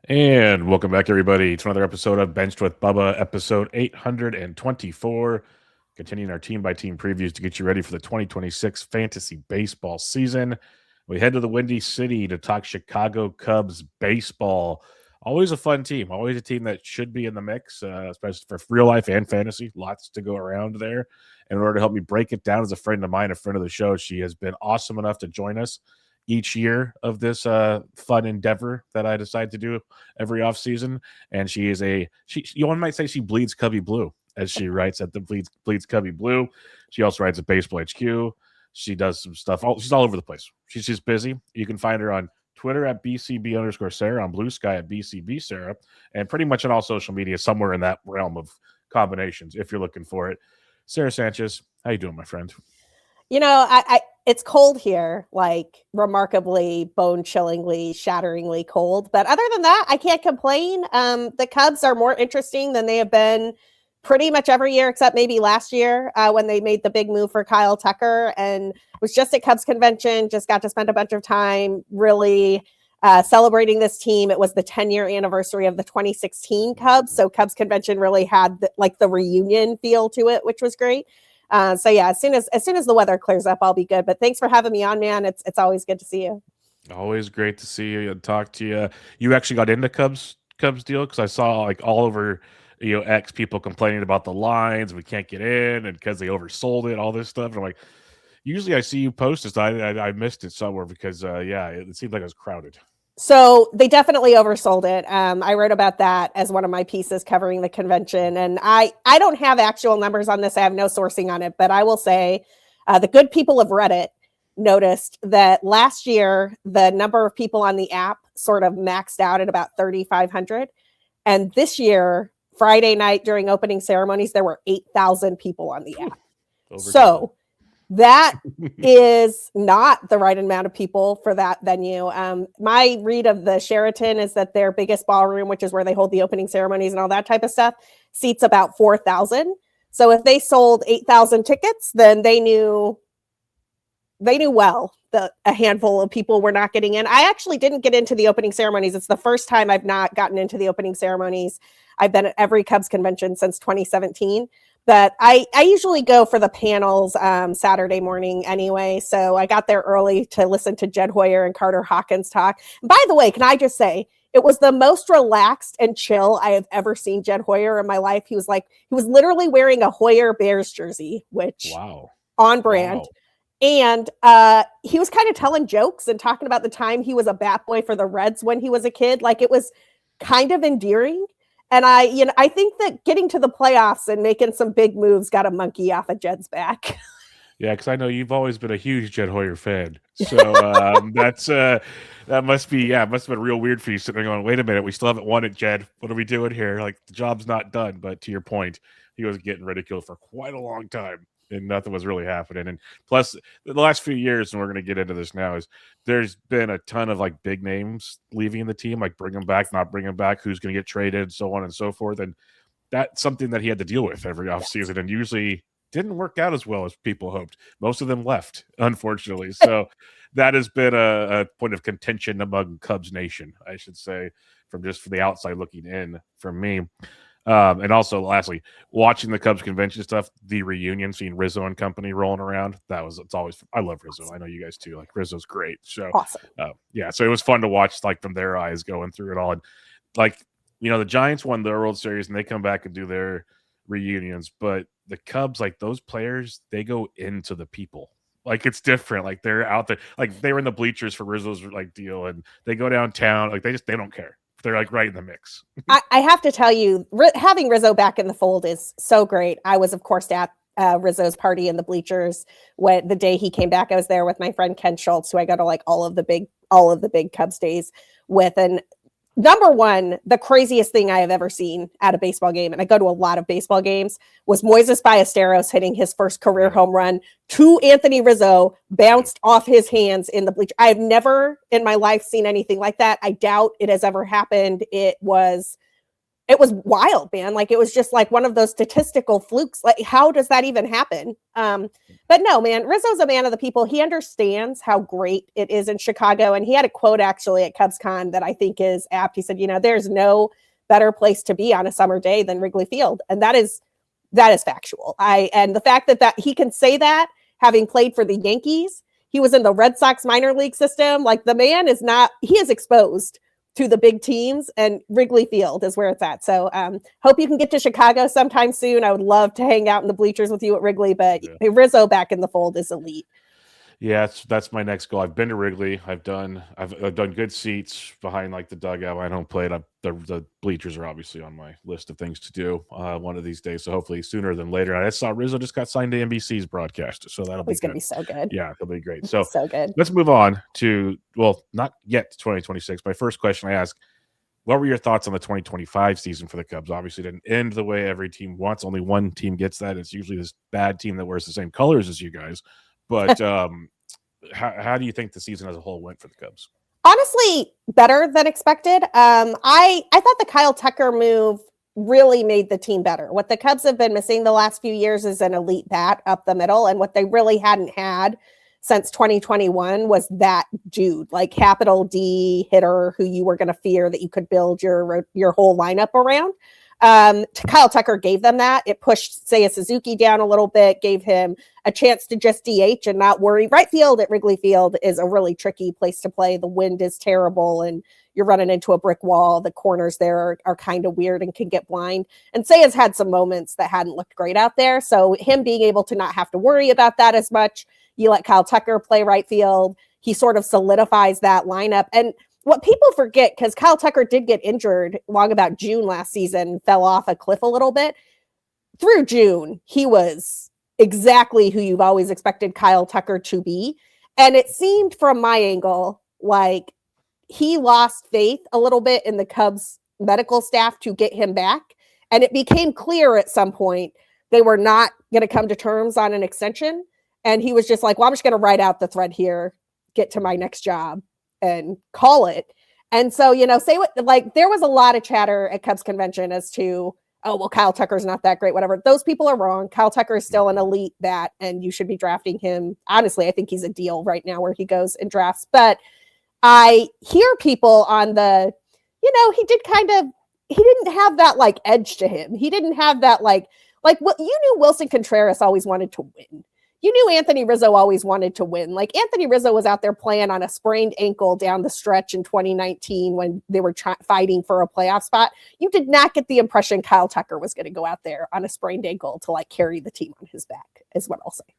And welcome back, everybody, to another episode of Benched with Bubba, episode 824. Continuing our team by team previews to get you ready for the 2026 fantasy baseball season. We head to the Windy City to talk Chicago Cubs baseball. Always a fun team, always a team that should be in the mix, especially for real life and fantasy. Lots to go around there. And in order to help me break it down, as a friend of mine, a friend of the show, she has been awesome enough to join us each year of this fun endeavor that I decide to do every off season. And she is one might say she bleeds Cubby Blue, as she writes at the bleeds Cubby Blue. She also writes at Baseball HQ. She does some stuff. She's all over the place. She's just busy. You can find her on Twitter at BCB_Sarah, on Blue Sky at BCB Sarah, and pretty much on all social media, somewhere in that realm of combinations, if you're looking for it. Sara Sanchez, how you doing, my friend? You know, I it's cold here, like remarkably, bone-chillingly, shatteringly cold. But other than that, I can't complain. The Cubs are more interesting than they have been pretty much every year, except maybe last year when they made the big move for Kyle Tucker and was just at Cubs convention, just got to spend a bunch of time really celebrating this team. It was the 10-year anniversary of the 2016 Cubs. So Cubs convention really had the reunion feel to it, which was great. So yeah, as soon as the weather clears up, I'll be good. But thanks for having me on, man. It's always good to see you. Always great to see you and talk to you. You actually got into Cubs deal because I saw like all over X people complaining about the lines. We can't get in and because they oversold it, all this stuff. And I'm like, usually I see you post this. I missed it somewhere because it seemed like it was crowded. So they definitely oversold it. I wrote about that as one of my pieces covering the convention. And I don't have actual numbers on this. I have no sourcing on it, but I will say the good people of Reddit noticed that last year, the number of people on the app sort of maxed out at about 3,500. And this year, Friday night during opening ceremonies, there were 8,000 people on the app. So that is not the right amount of people for that venue. My read of the Sheraton is that their biggest ballroom, which is where they hold the opening ceremonies and all that type of stuff, seats about 4,000. So if they sold 8,000 tickets, then they knew well that a handful of people were not getting in. I actually didn't get into the opening ceremonies. It's the first time I've not gotten into the opening ceremonies. I've been at every Cubs convention since 2017. But I usually go for the panels Saturday morning anyway. So I got there early to listen to Jed Hoyer and Carter Hawkins talk. And by the way, can I just say, it was the most relaxed and chill I have ever seen Jed Hoyer in my life. He was literally wearing a Hoyer Bears jersey, which on brand. Wow. And he was kind of telling jokes and talking about the time he was a bat boy for the Reds when he was a kid. Like, it was kind of endearing. And I think that getting to the playoffs and making some big moves got a monkey off of Jed's back. Yeah, because I know you've always been a huge Jed Hoyer fan. So that must have been real weird for you sitting there going, wait a minute, we still haven't won it, Jed. What are we doing here? Like, the job's not done. But to your point, he was getting ridiculed for quite a long time. And nothing was really happening. And plus, the last few years, and we're going to get into this now, is there's been a ton of like big names leaving the team, like bring them back, not bring them back, who's going to get traded, so on and so forth. And that's something that he had to deal with every offseason, and usually didn't work out as well as people hoped. Most of them left, unfortunately. So that has been a point of contention among Cubs Nation, I should say, from the outside looking in from me. And also, lastly, watching the Cubs convention stuff, the reunion, seeing Rizzo and company rolling around, it's always, I love Rizzo. I know you guys too. Like, Rizzo's great. So, awesome. So it was fun to watch, like, from their eyes going through it all. And, like, the Giants won the World Series and they come back and do their reunions. But the Cubs, like, those players, they go into the people. Like, it's different. Like, they're out there. Like, they were in the bleachers for Rizzo's, like, deal. And they go downtown. Like, they don't care. They're like right in the mix. I have to tell you, having Rizzo back in the fold is so great. I was, of course, at Rizzo's party in the bleachers when the day he came back. I was there with my friend Ken Schultz, who I go to like all of the big Cubs days with. And number one, the craziest thing I have ever seen at a baseball game, and I go to a lot of baseball games, was Moises Ballesteros hitting his first career home run to Anthony Rizzo, bounced off his hands in the bleacher. I have never in my life seen anything like that. I doubt it has ever happened. It was it was wild, man. Like, it was just like one of those statistical flukes. Like, how does that even happen? But no, man, Rizzo's a man of the people. He understands how great it is in Chicago. And he had a quote actually at CubsCon that I think is apt. He said, there's no better place to be on a summer day than Wrigley Field. And that is factual. And the fact that he can say that, having played for the Yankees, he was in the Red Sox minor league system. Like, the man he is exposed to the big teams, and Wrigley Field is where it's at. So hope you can get to Chicago sometime soon. I would love to hang out in the bleachers with you at Wrigley, but Rizzo back in the fold is elite. Yeah, that's my next goal. I've been to Wrigley. I've done good seats behind like the dugout. I don't play it. The bleachers are obviously on my list of things to do one of these days. So hopefully sooner than later. I saw Rizzo just got signed to NBC's broadcast, so that'll be going to be so good. Yeah, it'll be great. So good. Let's move on to not yet 2026. My first question I ask: what were your thoughts on the 2025 season for the Cubs? Obviously, it didn't end the way every team wants. Only one team gets that. It's usually this bad team that wears the same colors as you guys. But how do you think the season as a whole went for the Cubs? Honestly, better than expected. I thought the Kyle Tucker move really made the team better. What the Cubs have been missing the last few years is an elite bat up the middle. And what they really hadn't had since 2021 was that dude, like capital D hitter who you were going to fear that you could build your whole lineup around. Kyle Tucker gave them that. It pushed Seiya Suzuki down a little bit, gave him a chance to just DH and not worry. Right field at Wrigley Field is a really tricky place to play. The wind is terrible and you're running into a brick wall. The corners there are kind of weird and can get blind. And Seiya's had some moments that hadn't looked great out there. So him being able to not have to worry about that as much, you let Kyle Tucker play right field. He sort of solidifies that lineup. And what people forget, because Kyle Tucker did get injured long about June last season, fell off a cliff a little bit. Through June, he was exactly who you've always expected Kyle Tucker to be. And it seemed from my angle like he lost faith a little bit in the Cubs medical staff to get him back. And it became clear at some point they were not going to come to terms on an extension. And he was just like, well, I'm just going to ride out the thread here, get to my next job and call it. And so, there was a lot of chatter at Cubs convention as to, oh, well, Kyle Tucker's not that great, whatever. Those people are wrong. Kyle Tucker is still an elite bat and you should be drafting him. Honestly, I think he's a deal right now where he goes and drafts. But I hear people on the, he didn't have that like edge to him. He didn't have that like what you knew Wilson Contreras always wanted to win. You knew Anthony Rizzo always wanted to win. Like Anthony Rizzo was out there playing on a sprained ankle down the stretch in 2019 when they were fighting for a playoff spot. You did not get the impression Kyle Tucker was going to go out there on a sprained ankle to like carry the team on his back, is what I'll say.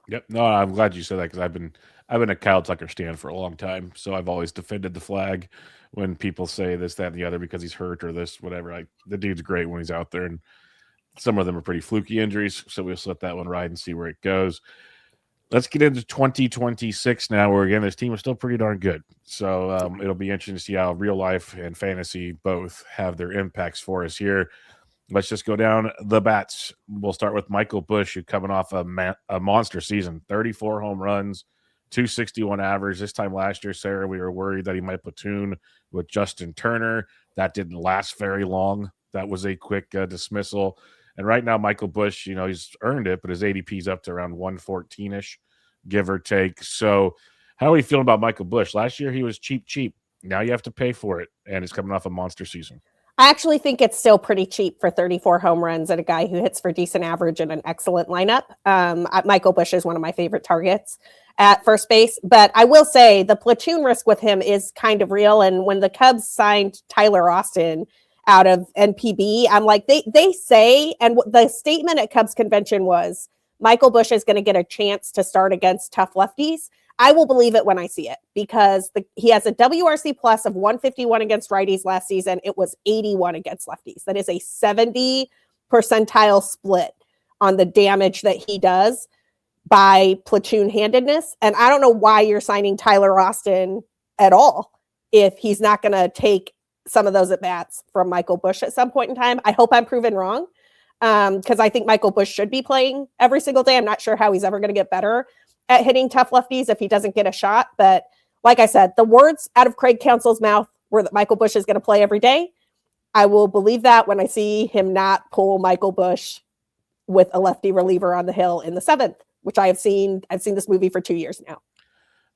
Yep. No, I'm glad you said that because I've been a Kyle Tucker stan for a long time. So I've always defended the flag when people say this, that, and the other because he's hurt or this, whatever. The dude's great when he's out there, and some of them are pretty fluky injuries, so we'll just let that one ride and see where it goes. Let's get into 2026 now, where, again, this team is still pretty darn good. So it'll be interesting to see how real life and fantasy both have their impacts for us here. Let's just go down the bats. We'll start with Michael Busch, who coming off a monster season, 34 home runs, 261 average. This time last year, Sarah, we were worried that he might platoon with Justin Turner. That didn't last very long. That was a quick dismissal. And right now, Michael Busch, he's earned it, but his ADP is up to around 114-ish, give or take. So how are you feeling about Michael Busch? Last year, he was cheap. Now you have to pay for it, and it's coming off a monster season. I actually think it's still pretty cheap for 34 home runs and a guy who hits for decent average and an excellent lineup. Michael Busch is one of my favorite targets at first base. But I will say the platoon risk with him is kind of real. And when the Cubs signed Tyler Austin out of NPB, I'm like, they say, and the statement at Cubs convention was, Michael Busch is going to get a chance to start against tough lefties. I will believe it when I see it because he has a WRC plus of 151 against righties last season. It was 81 against lefties. That is a 70 percentile split on the damage that he does by platoon handedness. And I don't know why you're signing Tyler Austin at all if he's not going to take some of those at bats from Michael Busch at some point in time. I hope I'm proven wrong because I think Michael Busch should be playing every single day. I'm not sure how he's ever going to get better at hitting tough lefties if he doesn't get a shot. But like I said, the words out of Craig Counsell's mouth were that Michael Busch is going to play every day. I will believe that when I see him not pull Michael Bush with a lefty reliever on the hill in the 7th, which I have seen. I've seen this movie for 2 years now.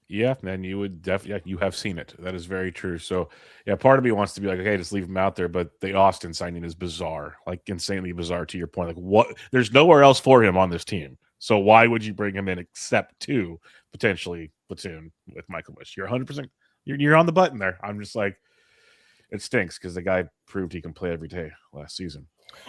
Yeah, man, you would definitely, you have seen it. That is very true. So, yeah, part of me wants to be like, okay, just leave him out there. But the Austin signing is bizarre, like insanely bizarre to your point. Like, what? There's nowhere else for him on this team. So, why would you bring him in except to potentially platoon with Michael Bush? You're 100%, you're on the button there. I'm just like, it stinks because the guy proved he can play every day last season.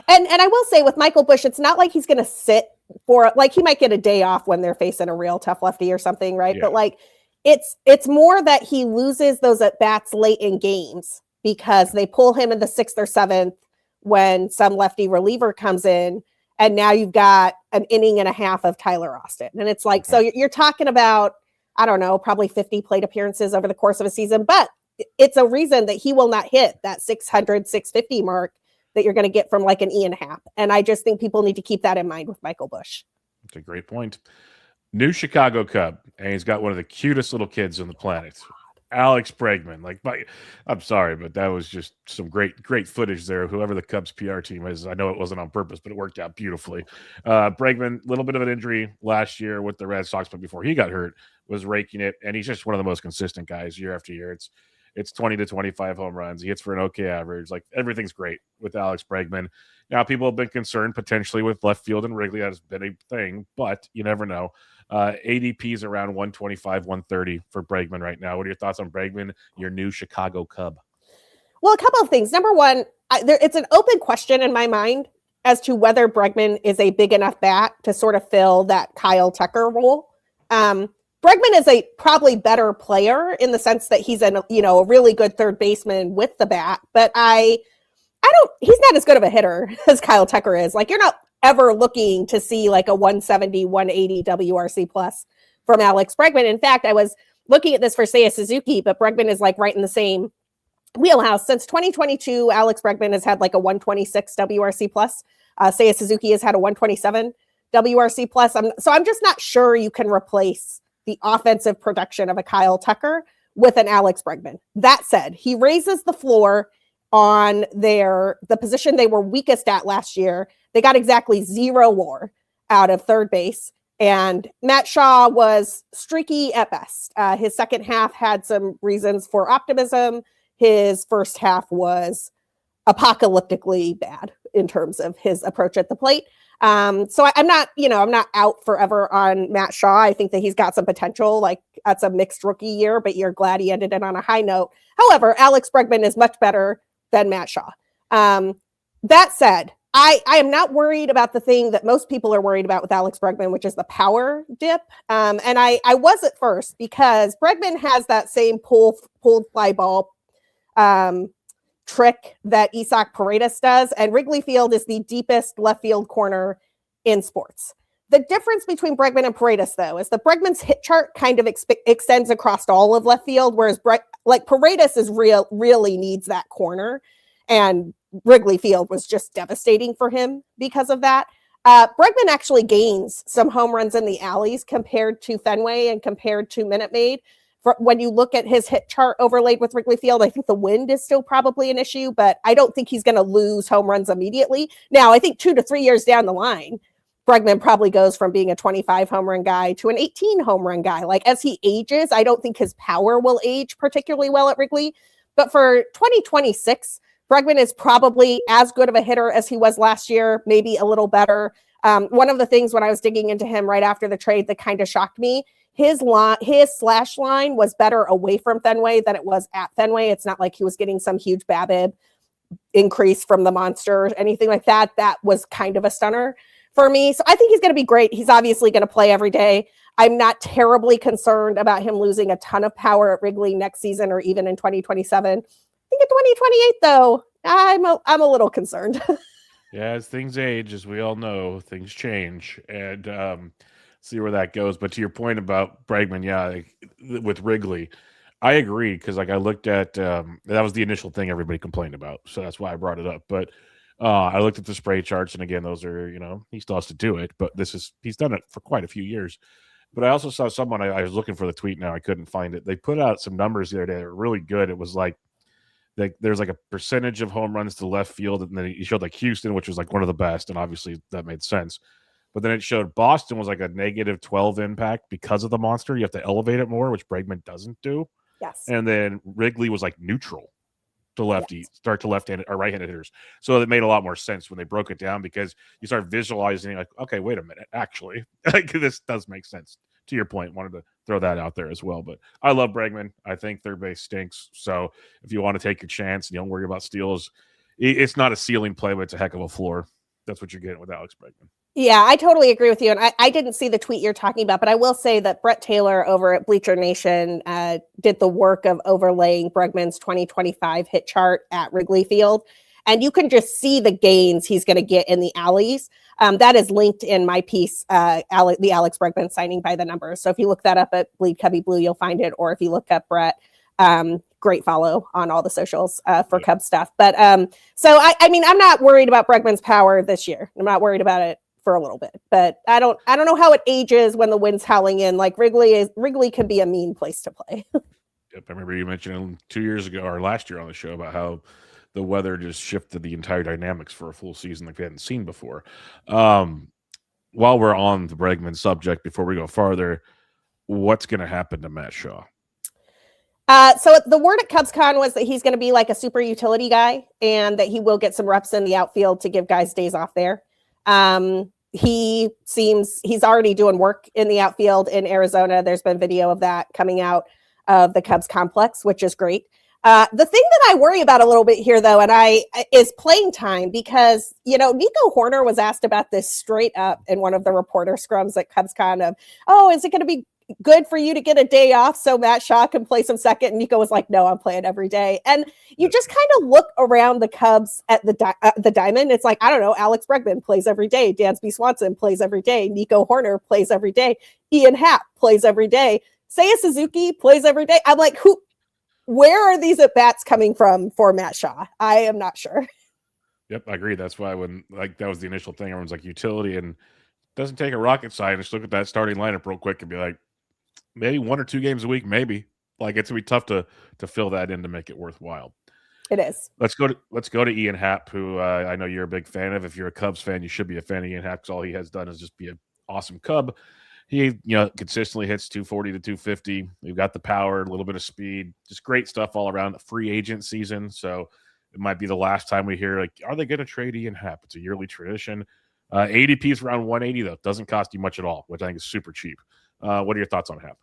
And I will say with Michael Bush, it's not like he's going to sit for, like, he might get a day off when they're facing a real tough lefty or something, right? Yeah. But like, it's more that he loses those at bats late in games because they pull him in the 6th or 7th when some lefty reliever comes in, and now you've got an inning and a half of Tyler Austin. And it's like, so you're talking about, I don't know, probably 50 plate appearances over the course of a season, but it's a reason that he will not hit that 600, 650 mark that you're going to get from like an Ian Happ. And I just think people need to keep that in mind with Michael Bush. That's a great point. New Chicago Cub, and he's got one of the cutest little kids on the planet, Alex Bregman. Like, I'm sorry, but that was just some great footage there. Whoever the Cubs PR team is, I know it wasn't on purpose, but it worked out beautifully. Bregman, a little bit of an injury last year with the Red Sox, but before he got hurt, was raking it, and he's just one of the most consistent guys year after year. It's 20 to 25 home runs. He hits for an okay average. Like, everything's great with Alex Bregman. Now, people have been concerned potentially with left field and Wrigley. That has been a thing, but you never know. ADP's around 125, 130 for Bregman right now. What are your thoughts on Bregman, your new Chicago Cub? Well, a couple of things. Number one, it's an open question in my mind as to whether Bregman is a big enough bat to sort of fill that Kyle Tucker role. Bregman is a probably better player in the sense that he's a really good third baseman with the bat, but he's not as good of a hitter as Kyle Tucker is. Like, you're not ever looking to see like a 170, 180 WRC plus from Alex Bregman. In fact, I was looking at this for Seiya Suzuki, but Bregman is like right in the same wheelhouse. Since 2022, Alex Bregman has had like a 126 WRC plus. Seiya Suzuki has had a 127 WRC plus. I'm just not sure you can replace the offensive production of a Kyle Tucker with an Alex Bregman. That said, he raises the floor on the position they were weakest at last year. They got exactly 0 WAR out of third base. And Matt Shaw was streaky at best. His second half had some reasons for optimism. His first half was apocalyptically bad in terms of his approach at the plate. So I'm not out forever on Matt Shaw. I think that he's got some potential. Like, that's a mixed rookie year, but you're glad he ended it on a high note. However, Alex Bregman is much better than Matt Shaw. That said, I am not worried about the thing that most people are worried about with Alex Bregman, which is the power dip. And I was at first, because Bregman has that same pulled fly ball trick that Isaac Paredes does, and Wrigley Field is the deepest left field corner in sports. The difference between Bregman and Paredes, though, is that Bregman's hit chart kind of extends across all of left field, whereas Paredes really needs that corner, and Wrigley Field was just devastating for him because of that. Bregman actually gains some home runs in the alleys compared to Fenway and compared to Minute Maid. When you look at his hit chart overlaid with Wrigley Field, I think the wind is still probably an issue, but I don't think he's going to lose home runs immediately. Now, I think 2 to 3 years down the line, Bregman probably goes from being a 25 home run guy to an 18 home run guy. Like, as he ages, I don't think his power will age particularly well at Wrigley. But for 2026, Bregman is probably as good of a hitter as he was last year, maybe a little better. One of the things when I was digging into him right after the trade that kind of shocked me, his slash line was better away from Fenway than it was at Fenway. It's not like he was getting some huge BABIP increase from the monster or anything like that. That was kind of a stunner for me. So I think he's going to be great. He's obviously going to play every day. I'm not terribly concerned about him losing a ton of power at Wrigley next season or even in 2027. I think in 2028, though, I'm a little concerned. Yeah, as things age, as we all know, things change, and see where that goes. But to your point about Bregman, yeah, with Wrigley, I agree, because like I looked at that was the initial thing everybody complained about, so that's why I brought it up. But I looked at the spray charts, and again, those are, he still has to do it, but he's done it for quite a few years. But I also saw someone, I was looking for the tweet now, I couldn't find it. They put out some numbers the other day that were really good. It was like there's like a percentage of home runs to left field, and then he showed like Houston, which was like one of the best, and obviously that made sense. But then it showed Boston was like a negative 12 impact because of the monster. You have to elevate it more, which Bregman doesn't do. Yes. And then Wrigley was like neutral to lefty, Yes. start to left-handed or right-handed hitters. So it made a lot more sense when they broke it down, because you start visualizing like, okay, wait a minute, actually, like this does make sense. To your point, wanted to throw that out there as well. But I love Bregman. I think third base stinks. So if you want to take your chance and you don't worry about steals, it's not a ceiling play, but it's a heck of a floor. That's what you're getting with Alex Bregman. Yeah, I totally agree with you. And I didn't see the tweet you're talking about, but I will say that Brett Taylor over at Bleacher Nation did the work of overlaying Bregman's 2025 hit chart at Wrigley Field. And you can just see the gains he's going to get in the alleys. That is linked in my piece, the Alex Bregman signing by the numbers. So if you look that up at Bleed Cubby Blue, you'll find it. Or if you look up Brett, great follow on all the socials for Cubs stuff. But so I mean, I'm not worried about Bregman's power this year. I'm not worried about it for a little bit, but I don't know how it ages when the wind's howling in. Like Wrigley can be a mean place to play. Yep, I remember you mentioned 2 years ago or last year on the show about how the weather just shifted the entire dynamics for a full season like we hadn't seen before. While we're on the Bregman subject, before we go farther, what's going to happen to Matt Shaw? So the word at CubsCon was that he's going to be like a super utility guy, and that he will get some reps in the outfield to give guys days off there. He's already doing work in the outfield in Arizona. There's been video of that coming out of the Cubs complex, which is great. The thing that I worry about a little bit here, though, is playing time, because, Nico Horner was asked about this straight up in one of the reporter scrums at CubsCon of, is it going to be good for you to get a day off so Matt Shaw can play some second? And Nico was like, no, I'm playing every day. And you just kind of look around the Cubs at the diamond. It's like, I don't know, Alex Bregman plays every day. Dansby Swanson plays every day. Nico Horner plays every day. Ian Happ plays every day. Seiya Suzuki plays every day. I'm like, where are these at-bats coming from for Matt Shaw? I am not sure. Yep, I agree. That's why that was the initial thing. Everyone's like, utility, and it doesn't take a rocket scientist. Look at that starting lineup real quick and be like, maybe 1 or 2 games a week, maybe. Like, it's gonna be tough to fill that in to make it worthwhile. It is. Let's go to Ian Happ, who I know you're a big fan of. If you're a Cubs fan, you should be a fan of Ian Happ, because all he has done is just be an awesome Cub. He, consistently hits 240 to 250. We've got the power, a little bit of speed, just great stuff all around. The free agent season, so it might be the last time we hear, like, are they going to trade Ian Happ? It's a yearly tradition. ADP is around 180, though. Doesn't cost you much at all, which I think is super cheap. What are your thoughts on Happ?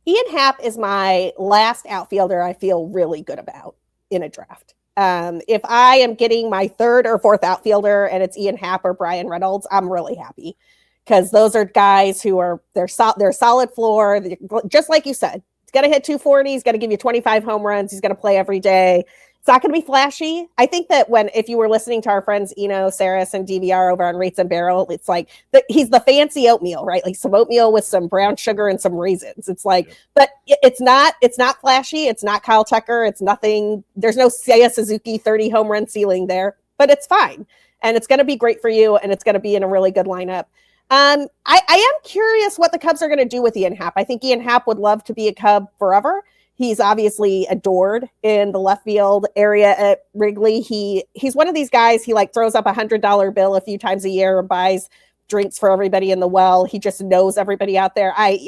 Ian Happ is my last outfielder I feel really good about in a draft. If I am getting my third or fourth outfielder and it's Ian Happ or Brian Reynolds, I'm really happy, because those are guys who are they're solid floor. Just like you said, he's going to hit 240. He's going to give you 25 home runs. He's going to play every day. It's not going to be flashy. I think that if you were listening to our friends Eno, Saris, and DVR over on Rates and Barrel, it's like he's the fancy oatmeal, right? Like some oatmeal with some brown sugar and some raisins. It's like, but it's not flashy. It's not Kyle Tucker. It's nothing. There's no Seiya Suzuki 30 home run ceiling there, but it's fine. And it's going to be great for you. And it's going to be in a really good lineup. I am curious what the Cubs are going to do with Ian Happ. I think Ian Happ would love to be a Cub forever. He's obviously adored in the left field area at Wrigley. He's one of these guys, he throws up $100 bill a few times a year and buys drinks for everybody in the well. He just knows everybody out there. I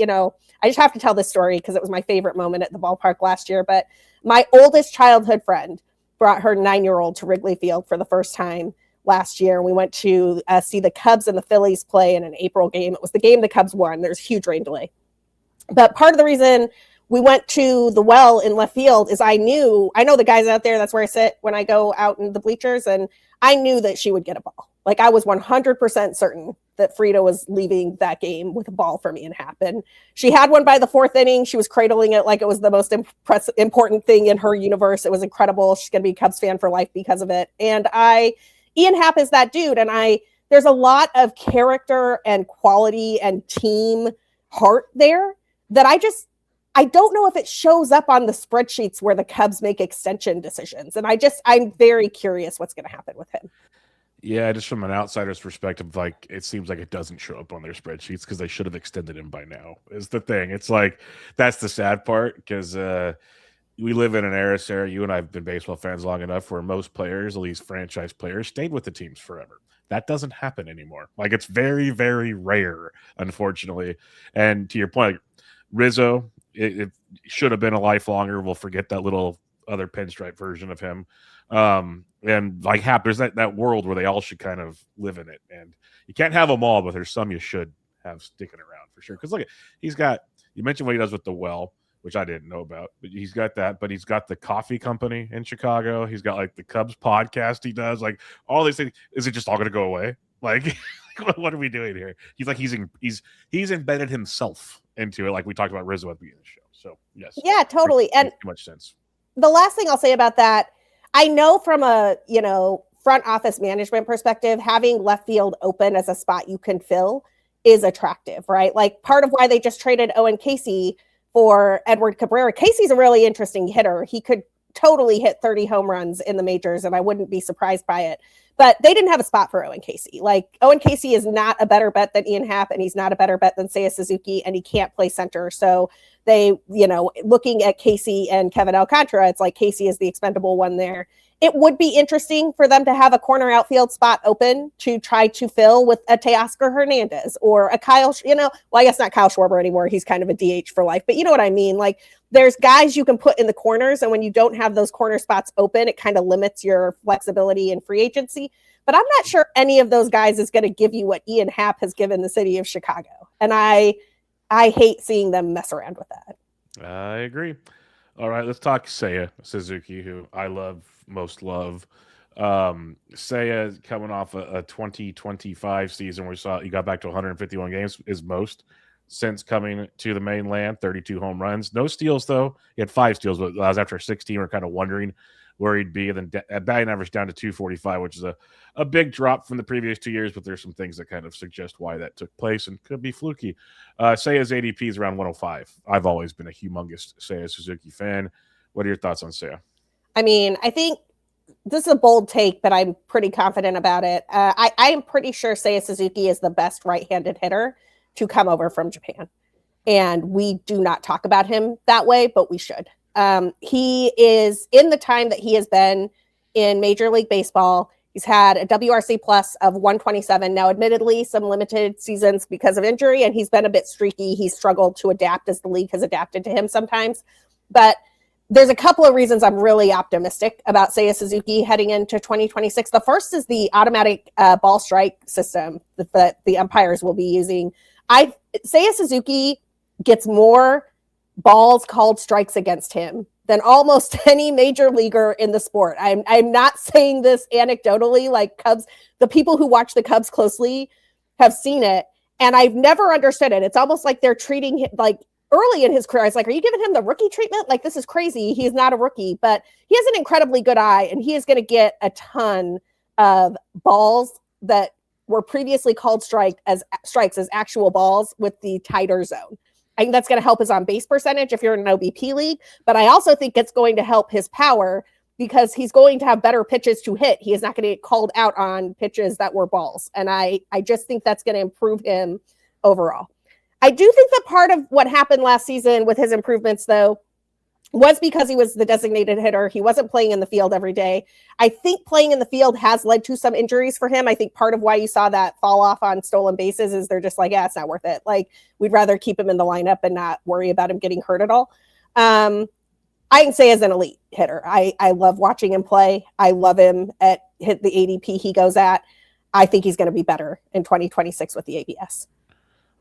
just have to tell this story because it was my favorite moment at the ballpark last year. But my oldest childhood friend brought her 9-year-old to Wrigley Field for the first time last year. We went to see the Cubs and the Phillies play in an April game. It was the game the Cubs won. There's a huge rain delay. But part of the reason we went to the well in left field is I know the guys out there. That's where I sit when I go out in the bleachers. And I knew that she would get a ball. Like, I was 100% certain that Frida was leaving that game with a ball for me and happen. She had one by the 4th inning. She was cradling it like it was the most important thing in her universe. It was incredible. She's going to be a Cubs fan for life because of it. And Ian Happ is that dude. And there's a lot of character and quality and team heart there that I don't know if it shows up on the spreadsheets where the Cubs make extension decisions. And I'm very curious what's going to happen with him. Yeah, just from an outsider's perspective, it seems like it doesn't show up on their spreadsheets because they should have extended him by now, is the thing. It's like, that's the sad part, because we live in an era, Sarah, you and I have been baseball fans long enough where most players, at least franchise players, stayed with the teams forever. That doesn't happen anymore. Like, it's very, very rare, unfortunately. And to your point, Rizzo, it should have been a lifelonger. We'll forget that little other pinstripe version of him. And like there's that world where they all should kind of live in it. And you can't have them all, but there's some you should have sticking around for sure. Because look, he's got, you mentioned what he does with the well, which I didn't know about, but he's got that. But he's got the coffee company in Chicago. He's got like the Cubs podcast he does, like all these things. Is it just all going to go away? Like, what are we doing here? He's like, he's embedded himself into it, like we talked about Rizzo at the beginning of the show. So yes, Yeah, totally. And too much sense. The last thing I'll say about that, I know from a front office management perspective, having left field open as a spot you can fill is attractive, right? Like part of why they just traded Owen Casey for Edward Cabrera. Casey's a really interesting hitter. He could totally hit 30 home runs in the majors, and I wouldn't be surprised by it. But they didn't have a spot for Owen Casey. Like, Owen Casey is not a better bet than Ian Happ, and he's not a better bet than Seiya Suzuki, and he can't play center. So they, looking at Casey and Kevin Alcantara, it's like Casey is the expendable one there. It would be interesting for them to have a corner outfield spot open to try to fill with a Teoscar Hernandez or a Kyle, well, I guess not Kyle Schwarber anymore. He's kind of a DH for life, but you know what I mean? Like, there's guys you can put in the corners, and when you don't have those corner spots open, it kind of limits your flexibility in free agency. But I'm not sure any of those guys is going to give you what Ian Happ has given the city of Chicago. And I hate seeing them mess around with that. I agree. All right, let's talk Seiya Suzuki, who I most love. Seiya coming off a 2025 season where we saw he got back to 151 games, is most since coming to the mainland, 32 home runs. No steals, though. He had 5 steals, but that was after 16. We're kind of wondering where he'd be. And then batting average down to 245, which is a big drop from the previous 2 years, but there's some things that kind of suggest why that took place and could be fluky. Seiya's ADP is around 105. I've always been a humongous Seiya Suzuki fan. What are your thoughts on Seiya? I mean, I think this is a bold take, but I'm pretty confident about it. I am pretty sure Seiya Suzuki is the best right-handed hitter to come over from Japan. And we do not talk about him that way, but we should. He is, in the time that he has been in Major League Baseball, he's had a WRC plus of 127. Now, admittedly, some limited seasons because of injury, and he's been a bit streaky. He's struggled to adapt as the league has adapted to him sometimes. But there's a couple of reasons I'm really optimistic about Seiya Suzuki heading into 2026. The first is the automatic ball strike system that the umpires will be using. Seiya Suzuki gets more balls called strikes against him than almost any major leaguer in the sport. I'm not saying this anecdotally, like the people who watch the Cubs closely have seen it, and I've never understood it. It's almost like they're treating him like early in his career. I was like, are you giving him the rookie treatment? Like, this is crazy. He's not a rookie, but he has an incredibly good eye, and he is going to get a ton of balls that were previously called strikes as actual balls with the tighter zone. I think that's going to help his on-base percentage if you're in an OBP league, but I also think it's going to help his power because he's going to have better pitches to hit. He is not going to get called out on pitches that were balls, and I just think that's going to improve him overall. I do think that part of what happened last season with his improvements, though, was because he was the designated hitter. He wasn't playing in the field every day. I think playing in the field has led to some injuries for him. I think part of why you saw that fall off on stolen bases is they're just like, yeah, it's not worth it. Like, we'd rather keep him in the lineup and not worry about him getting hurt at all. I can say as an elite hitter, I love watching him play. I love him at the ADP he goes at. I think he's going to be better in 2026 with the ABS.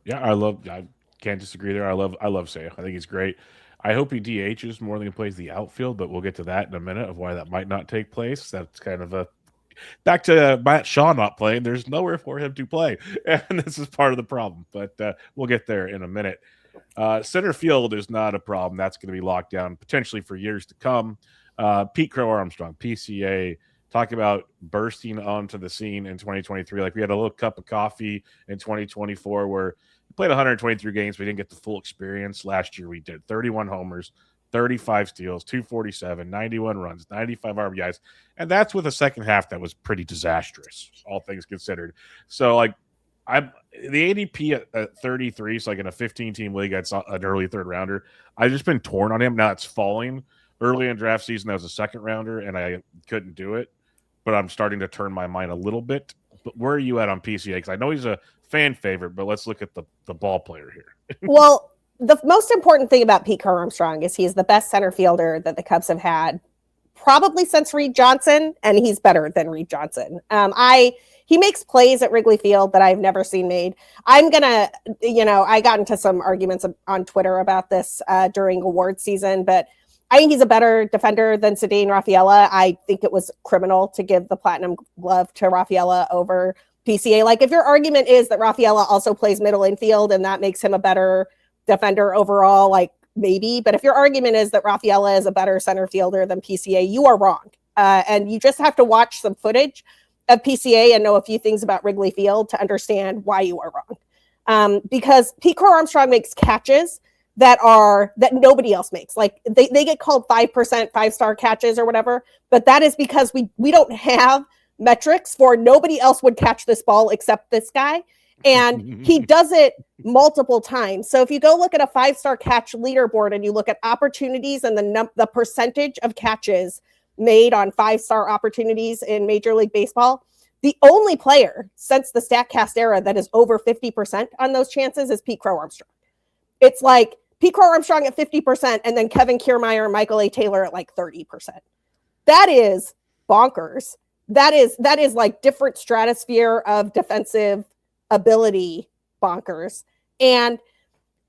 Yeah, I can't disagree there. I love Seiya. I think he's great. I hope he DHs more than he plays the outfield, but we'll get to that in a minute of why that might not take place. That's kind of back to Matt Shaw not playing. There's nowhere for him to play, and this is part of the problem. But we'll get there in a minute. Center field is not a problem. That's going to be locked down potentially for years to come. Pete Crow Armstrong, PCA, talking about bursting onto the scene in 2023. Like, we had a little cup of coffee in 2024 where we played 123 games. We didn't get the full experience. Last year we did 31 homers, 35 steals, 247, 91 runs, 95 RBIs. And that's with a second half that was pretty disastrous, all things considered. So, like, the ADP at 33, so like in a 15-team league, that's an early third rounder. I've just been torn on him. Now it's falling, Early in draft season, I was a second rounder, and I couldn't do it. But I'm starting to turn my mind a little bit. But where are you at on PCA? Because I know he's a fan favorite, but let's look at the ball player here. Well, the most important thing about Pete Armstrong is he's the best center fielder that the Cubs have had probably since Reed Johnson, and he's better than Reed Johnson. He makes plays at Wrigley Field that I've never seen made. I'm gonna, I got into some arguments on Twitter about this during award season, but I think he's a better defender than Ceddanne Rafaela. I think it was criminal to give the Platinum Glove to Rafaela over PCA. Like, if your argument is that Rafaela also plays middle infield and that makes him a better defender overall, like, maybe. But if your argument is that Rafaela is a better center fielder than PCA, you are wrong. And you just have to watch some footage of PCA and know a few things about Wrigley Field to understand why you are wrong. Because Pete Armstrong makes catches that nobody else makes. Like, they get called 5% 5-star catches or whatever, but that is because we don't have metrics for nobody else would catch this ball except this guy. And he does it multiple times. So if you go look at a 5-star catch leaderboard and you look at opportunities and the percentage of catches made on 5-star opportunities in Major League Baseball, the only player since the StatCast era that is over 50% on those chances is Pete Crow Armstrong. It's like Pete Crow Armstrong at 50% and then Kevin Kiermaier and Michael A. Taylor at like 30%. That is bonkers. That is like different stratosphere of defensive ability bonkers. And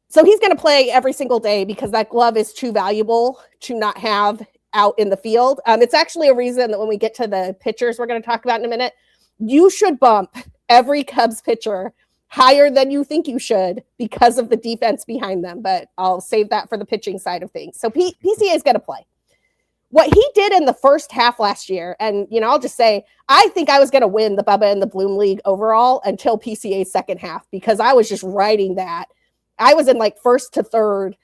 so he's going to play every single day because that glove is too valuable to not have out in the field. It's actually a reason that when we get to the pitchers we're going to talk about in a minute, you should bump every Cubs pitcher higher than you think you should because of the defense behind them. But I'll save that for the pitching side of things. So PCA is going to play. What he did in the first half last year, and, I'll just say, I think I was going to win the Bubba and the Bloom League overall until PCA's second half, because I was just riding that. I was in like first to third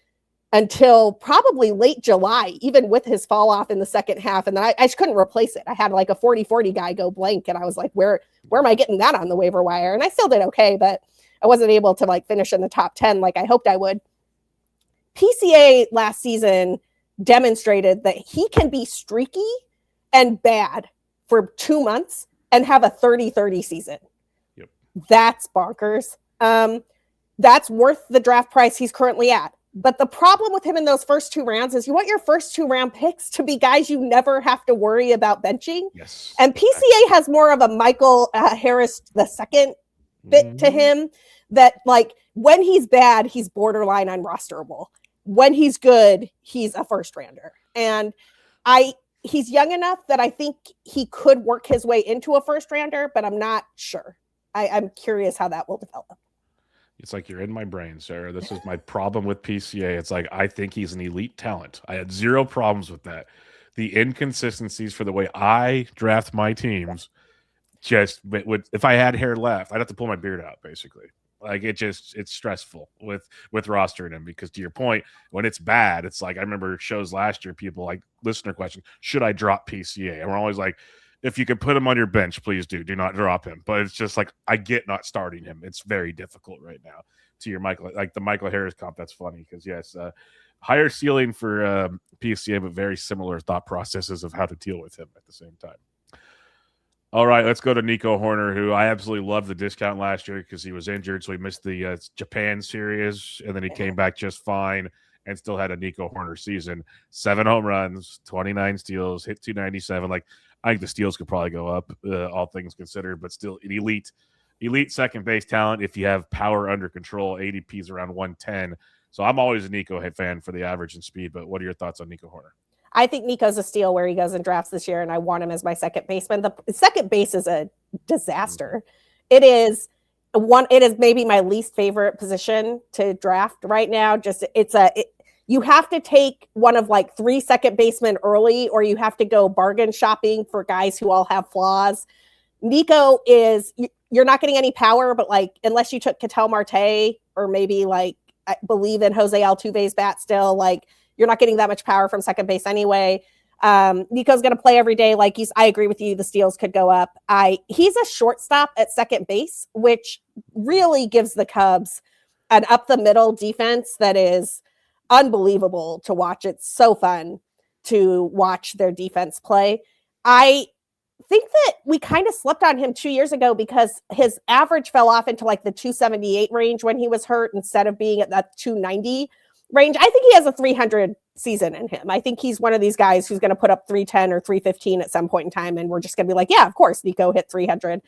until probably late July, even with his fall off in the second half. And then I just couldn't replace it. I had like a 40-40 guy go blank. And I was like, where am I getting that on the waiver wire? And I still did okay, but I wasn't able to like finish in the top 10 like I hoped I would. PCA last season demonstrated that he can be streaky and bad for 2 months and have a 30-30 season. Yep. That's bonkers. That's worth the draft price he's currently at. But the problem with him in those first 2 rounds is you want your first 2 round picks to be guys you never have to worry about benching. Yes. And PCA has more of a Michael Harris II bit to him, that like when he's bad, he's borderline unrosterable. When he's good, he's a first rounder. And he's young enough that I think he could work his way into a first rounder, but I'm not sure. I'm curious how that will develop. It's like, you're in my brain, Sarah. This is my problem with PCA. It's like, I think he's an elite talent. I had zero problems with that. The inconsistencies for the way I draft my teams, just if I had hair left, I'd have to pull my beard out, basically. Like, it's stressful with rostering him, because to your point, when it's bad, it's like, I remember shows last year, people like listener question, should I drop PCA? And we're always like, if you could put him on your bench, please do not drop him. But it's just like, I get not starting him. It's very difficult right now. To your Michael, like the Michael Harris comp, that's funny because yes, higher ceiling for PCA, but very similar thought processes of how to deal with him at the same time. All right, let's go to Nico Horner, who I absolutely loved the discount last year because he was injured, so he missed the Japan series, and then he came back just fine and still had a Nico Horner season. 7 home runs, 29 steals, hit 297. Like, I think the steals could probably go up, all things considered, but still an elite second base talent if you have power under control. ADP's around 110. So I'm always a Nico fan for the average and speed, but what are your thoughts on Nico Horner? I think Nico's a steal where he goes in drafts this year, and I want him as my second baseman. The second base is a disaster. It is maybe my least favorite position to draft right now. You have to take one of like 3 second basemen early, or you have to go bargain shopping for guys who all have flaws. Nico you're not getting any power, but like, unless you took Ketel Marte, or maybe like, I believe in Jose Altuve's bat still, like, you're not getting that much power from second base anyway. Nico's going to play every day. Like, I agree with you. The steals could go up. He's a shortstop at second base, which really gives the Cubs an up the middle defense that is unbelievable to watch. It's so fun. to watch their defense play. I think that we kind of slept on him 2 years ago because his average fell off into like the 278 range when he was hurt instead of being at that 290 range. I think he has a 300 season in him. I think he's one of these guys who's going to put up 310 or 315 at some point in time. And we're just going to be like, yeah, of course, Nico hit 300.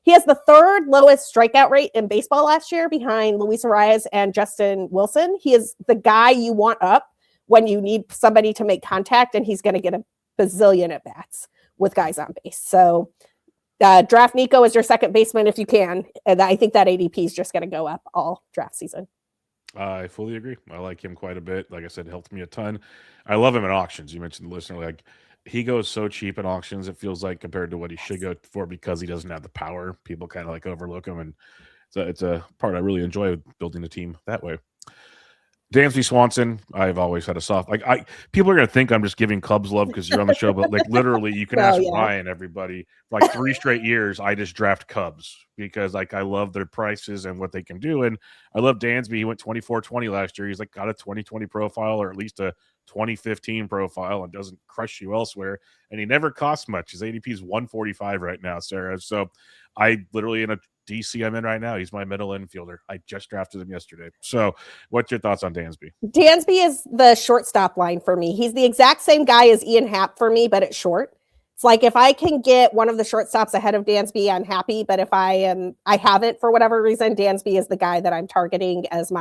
He has the third lowest strikeout rate in baseball last year behind Luis Arias and Justin Wilson. He is the guy you want up when you need somebody to make contact, and he's going to get a bazillion at bats with guys on base. So draft Nico as your second baseman if you can. And I think that ADP is just going to go up all draft season. I fully agree. I like him quite a bit. Like I said, helped me a ton. I love him in auctions. You mentioned the listener, like he goes so cheap in auctions, it feels like, compared to what he should go for because he doesn't have the power. People kind of like overlook him. And it's a part I really enjoy building a team that way. Dansby Swanson, I've always had a soft people are gonna think I'm just giving Cubs love because you're on the show, but like literally you can ask Ryan, everybody, for like 3 straight years I just draft Cubs because like I love their prices and what they can do. And I love Dansby. He went 24-20 last year. He's like got a 2020 profile or at least a 2015 profile and doesn't crush you elsewhere. And he never costs much. His ADP is 145 right now, Sarah. So I literally in a DC I'm in right now. He's my middle infielder. I just drafted him yesterday. So what's your thoughts on Dansby? Dansby is the shortstop line for me. He's the exact same guy as Ian Happ for me, but it's short. It's like if I can get one of the shortstops ahead of Dansby, I'm happy. But if I haven't for whatever reason, Dansby is the guy that I'm targeting as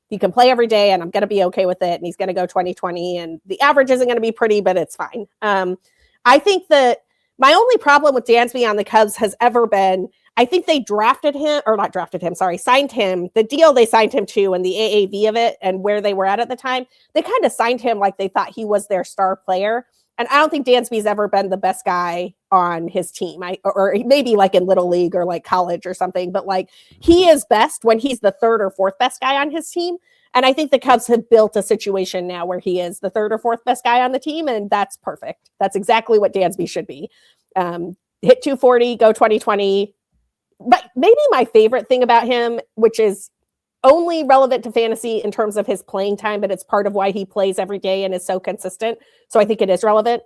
he can play every day and I'm going to be okay with it. And he's going to go 20-20 and the average isn't going to be pretty, but it's fine. I think that my only problem with Dansby on the Cubs has ever been, I think they signed him. The deal they signed him to and the AAV of it and where they were at the time, they kind of signed him like they thought he was their star player. And I don't think Dansby's ever been the best guy on his team. Or maybe like in Little League or like college or something, but like he is best when he's the third or fourth best guy on his team. And I think the Cubs have built a situation now where he is the third or fourth best guy on the team. And that's perfect. That's exactly what Dansby should be. Hit 240, go 20-20. But maybe my favorite thing about him, which is only relevant to fantasy in terms of his playing time, but it's part of why he plays every day and is so consistent. So I think it is relevant.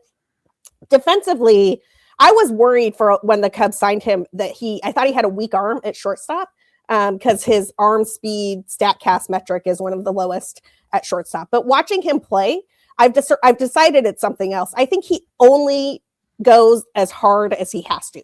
Defensively, I was worried for when the Cubs signed him that I thought he had a weak arm at shortstop because his arm speed StatCast metric is one of the lowest at shortstop. But watching him play, I've decided it's something else. I think he only goes as hard as he has to.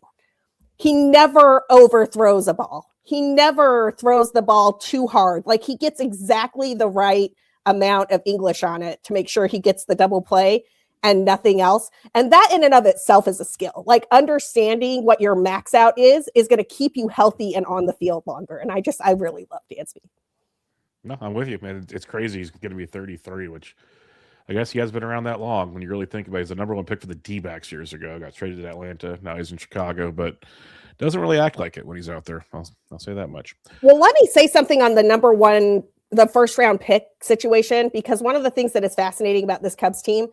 He never overthrows a ball. He never throws the ball too hard. Like he gets exactly the right amount of English on it to make sure he gets the double play and nothing else. And that in and of itself is a skill. Like understanding what your max out is going to keep you healthy and on the field longer. And I really love Dansby. No, I'm with you, man. It's crazy. He's going to be 33, which I guess he has been around that long when you really think about it. He's the number 1 pick for the D-backs years ago. Got traded to Atlanta. Now he's in Chicago, but doesn't really act like it when he's out there. I'll say that much. Well, let me say something on the first round pick situation, because one of the things that is fascinating about this Cubs team,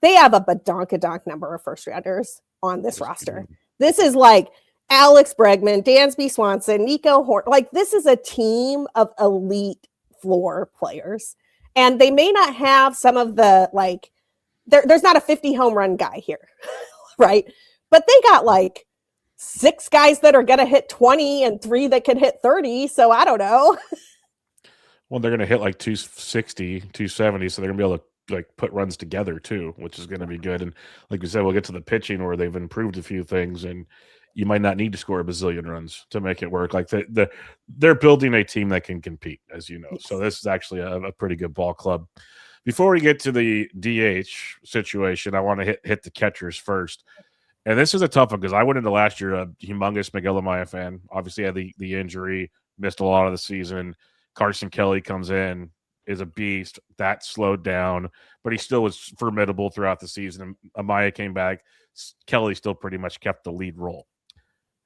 they have a badonkadonk number of first rounders on this roster. This is like Alex Bregman, Dansby Swanson, Nico Horn. Like this is a team of elite floor players. And they may not have some of the, like, there's not a 50 home run guy here, right? But they got like 6 guys that are going to hit 20 and 3 that can hit 30. So I don't know. Well, they're going to hit like 260, 270. So they're going to be able to like put runs together too, which is going to be good. And like we said, we'll get to the pitching where they've improved a few things and you might not need to score a bazillion runs to make it work. Like they're building a team that can compete, as you know. So this is actually a pretty good ball club. Before we get to the DH situation, I want to hit the catchers first. And this is a tough one because I went into last year a humongous Miguel Amaya fan. Obviously had the injury, missed a lot of the season. Carson Kelly comes in, is a beast. That slowed down, but he still was formidable throughout the season. And Amaya came back. Kelly still pretty much kept the lead role.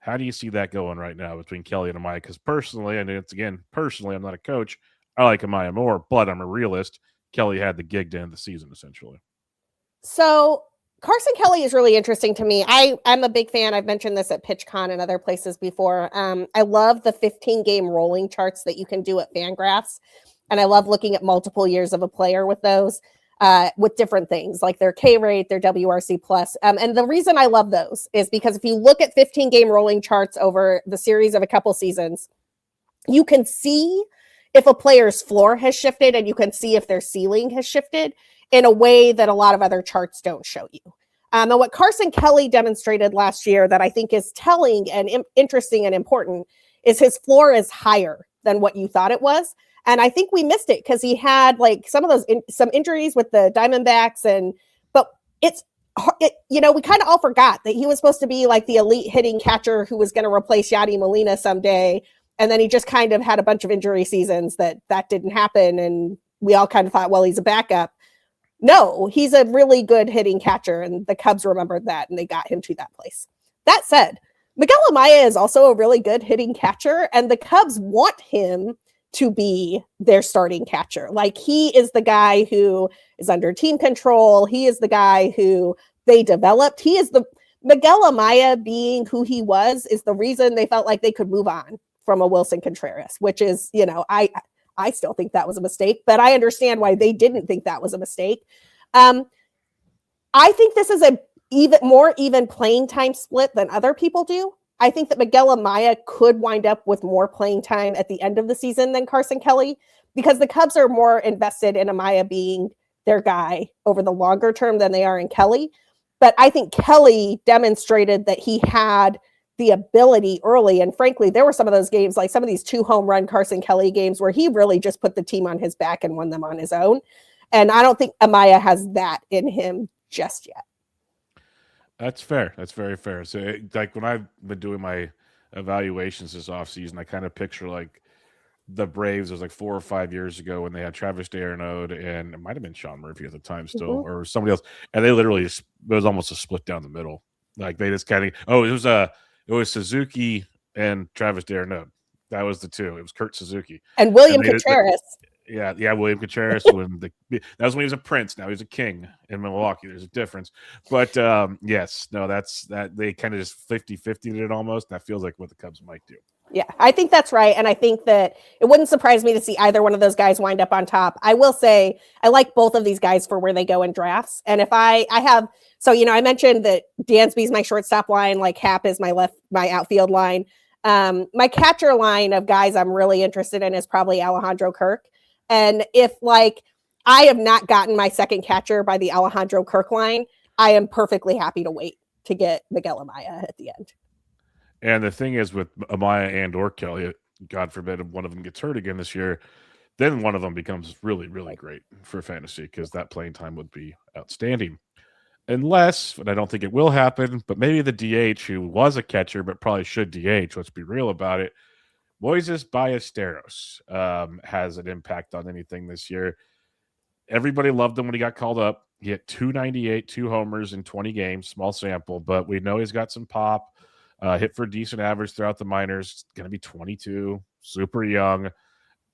How do you see that going right now between Kelly and Amaya? Because personally, I'm not a coach. I like Amaya more, but I'm a realist. Kelly had the gig to end the season, essentially. So Carson Kelly is really interesting to me. I'm a big fan. I've mentioned this at PitchCon and other places before. I love the 15-game rolling charts that you can do at Fangraphs, and I love looking at multiple years of a player with those. with different things like their K rate, their WRC plus. And the reason I love those is because if you look at 15-game rolling charts over the series of a couple seasons, you can see if a player's floor has shifted and you can see if their ceiling has shifted in a way that a lot of other charts don't show you. And what Carson Kelly demonstrated last year that I think is telling and interesting and important is his floor is higher than what you thought it was. And I think we missed it because he had like some of those some injuries with the Diamondbacks, but we kind of all forgot that he was supposed to be like the elite hitting catcher who was going to replace Yadi Molina someday. And then he just kind of had a bunch of injury seasons that didn't happen. And we all kind of thought, well, he's a backup. No, he's a really good hitting catcher. And the Cubs remembered that and they got him to that place. That said, Miguel Amaya is also a really good hitting catcher. And the Cubs want him to be their starting catcher. Like, he is the guy who is under team control. He is the guy who they developed. He is Miguel Amaya being who he was is the reason they felt like they could move on from a Wilson Contreras, which is, I still think that was a mistake, but I understand why they didn't think that was a mistake. I think this is a more even playing time split than other people do. I think that Miguel Amaya could wind up with more playing time at the end of the season than Carson Kelly, because the Cubs are more invested in Amaya being their guy over the longer term than they are in Kelly. But I think Kelly demonstrated that he had the ability early. And frankly, there were some of those games, like some of these 2 home run Carson Kelly games, where he really just put the team on his back and won them on his own. And I don't think Amaya has that in him just yet. That's fair. That's very fair. So, like, when I've been doing my evaluations this offseason, I kind of picture like the Braves. It was like 4 or 5 years ago when they had Travis d'Arnaud, and it might have been Sean Murphy at the time still, or somebody else. And they literally it was almost a split down the middle. Like, they just kind of it was Suzuki and Travis d'Arnaud. That was the two. It was Kurt Suzuki and William Contreras. William Contreras. That was when he was a prince. Now he's a king in Milwaukee. There's a difference. But yes, no, that's that. They kind of just 50-50'd it almost. That feels like what the Cubs might do. Yeah, I think that's right. And I think that it wouldn't surprise me to see either one of those guys wind up on top. I will say I like both of these guys for where they go in drafts. And if I mentioned that Dansby's my shortstop line, like Hap is my outfield line. My catcher line of guys I'm really interested in is probably Alejandro Kirk. And if I have not gotten my second catcher by the Alejandro Kirk line, I am perfectly happy to wait to get Miguel Amaya at the end. And the thing is, with Amaya and or Kelly, God forbid one of them gets hurt again this year, then one of them becomes really, really great for fantasy, because that playing time would be outstanding. Unless, and I don't think it will happen, but maybe the DH who was a catcher but probably should DH, let's be real about it, Moises Ballesteros has an impact on anything this year. Everybody loved him when he got called up. He hit 298, 2 homers in 20 games, small sample, but we know he's got some pop. Hit for a decent average throughout the minors. Going to be 22, super young.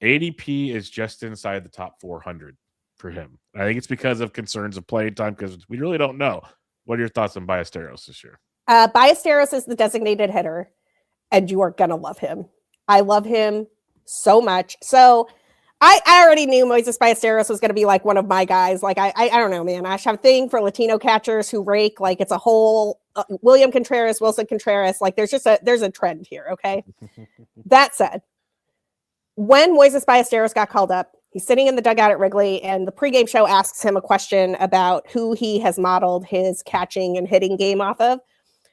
ADP is just inside the top 400 for him. I think it's because of concerns of playing time, because we really don't know. What are your thoughts on Ballesteros this year? Ballesteros is the designated hitter, and you are going to love him. I love him so much. So I already knew Moises Ballesteros was going to be like one of my guys. Like, I don't know, man. I have a thing for Latino catchers who rake. Like, it's a whole William Contreras, Wilson Contreras. Like, there's a trend here. Okay. That said, when Moises Ballesteros got called up, he's sitting in the dugout at Wrigley, and the pregame show asks him a question about who he has modeled his catching and hitting game off of.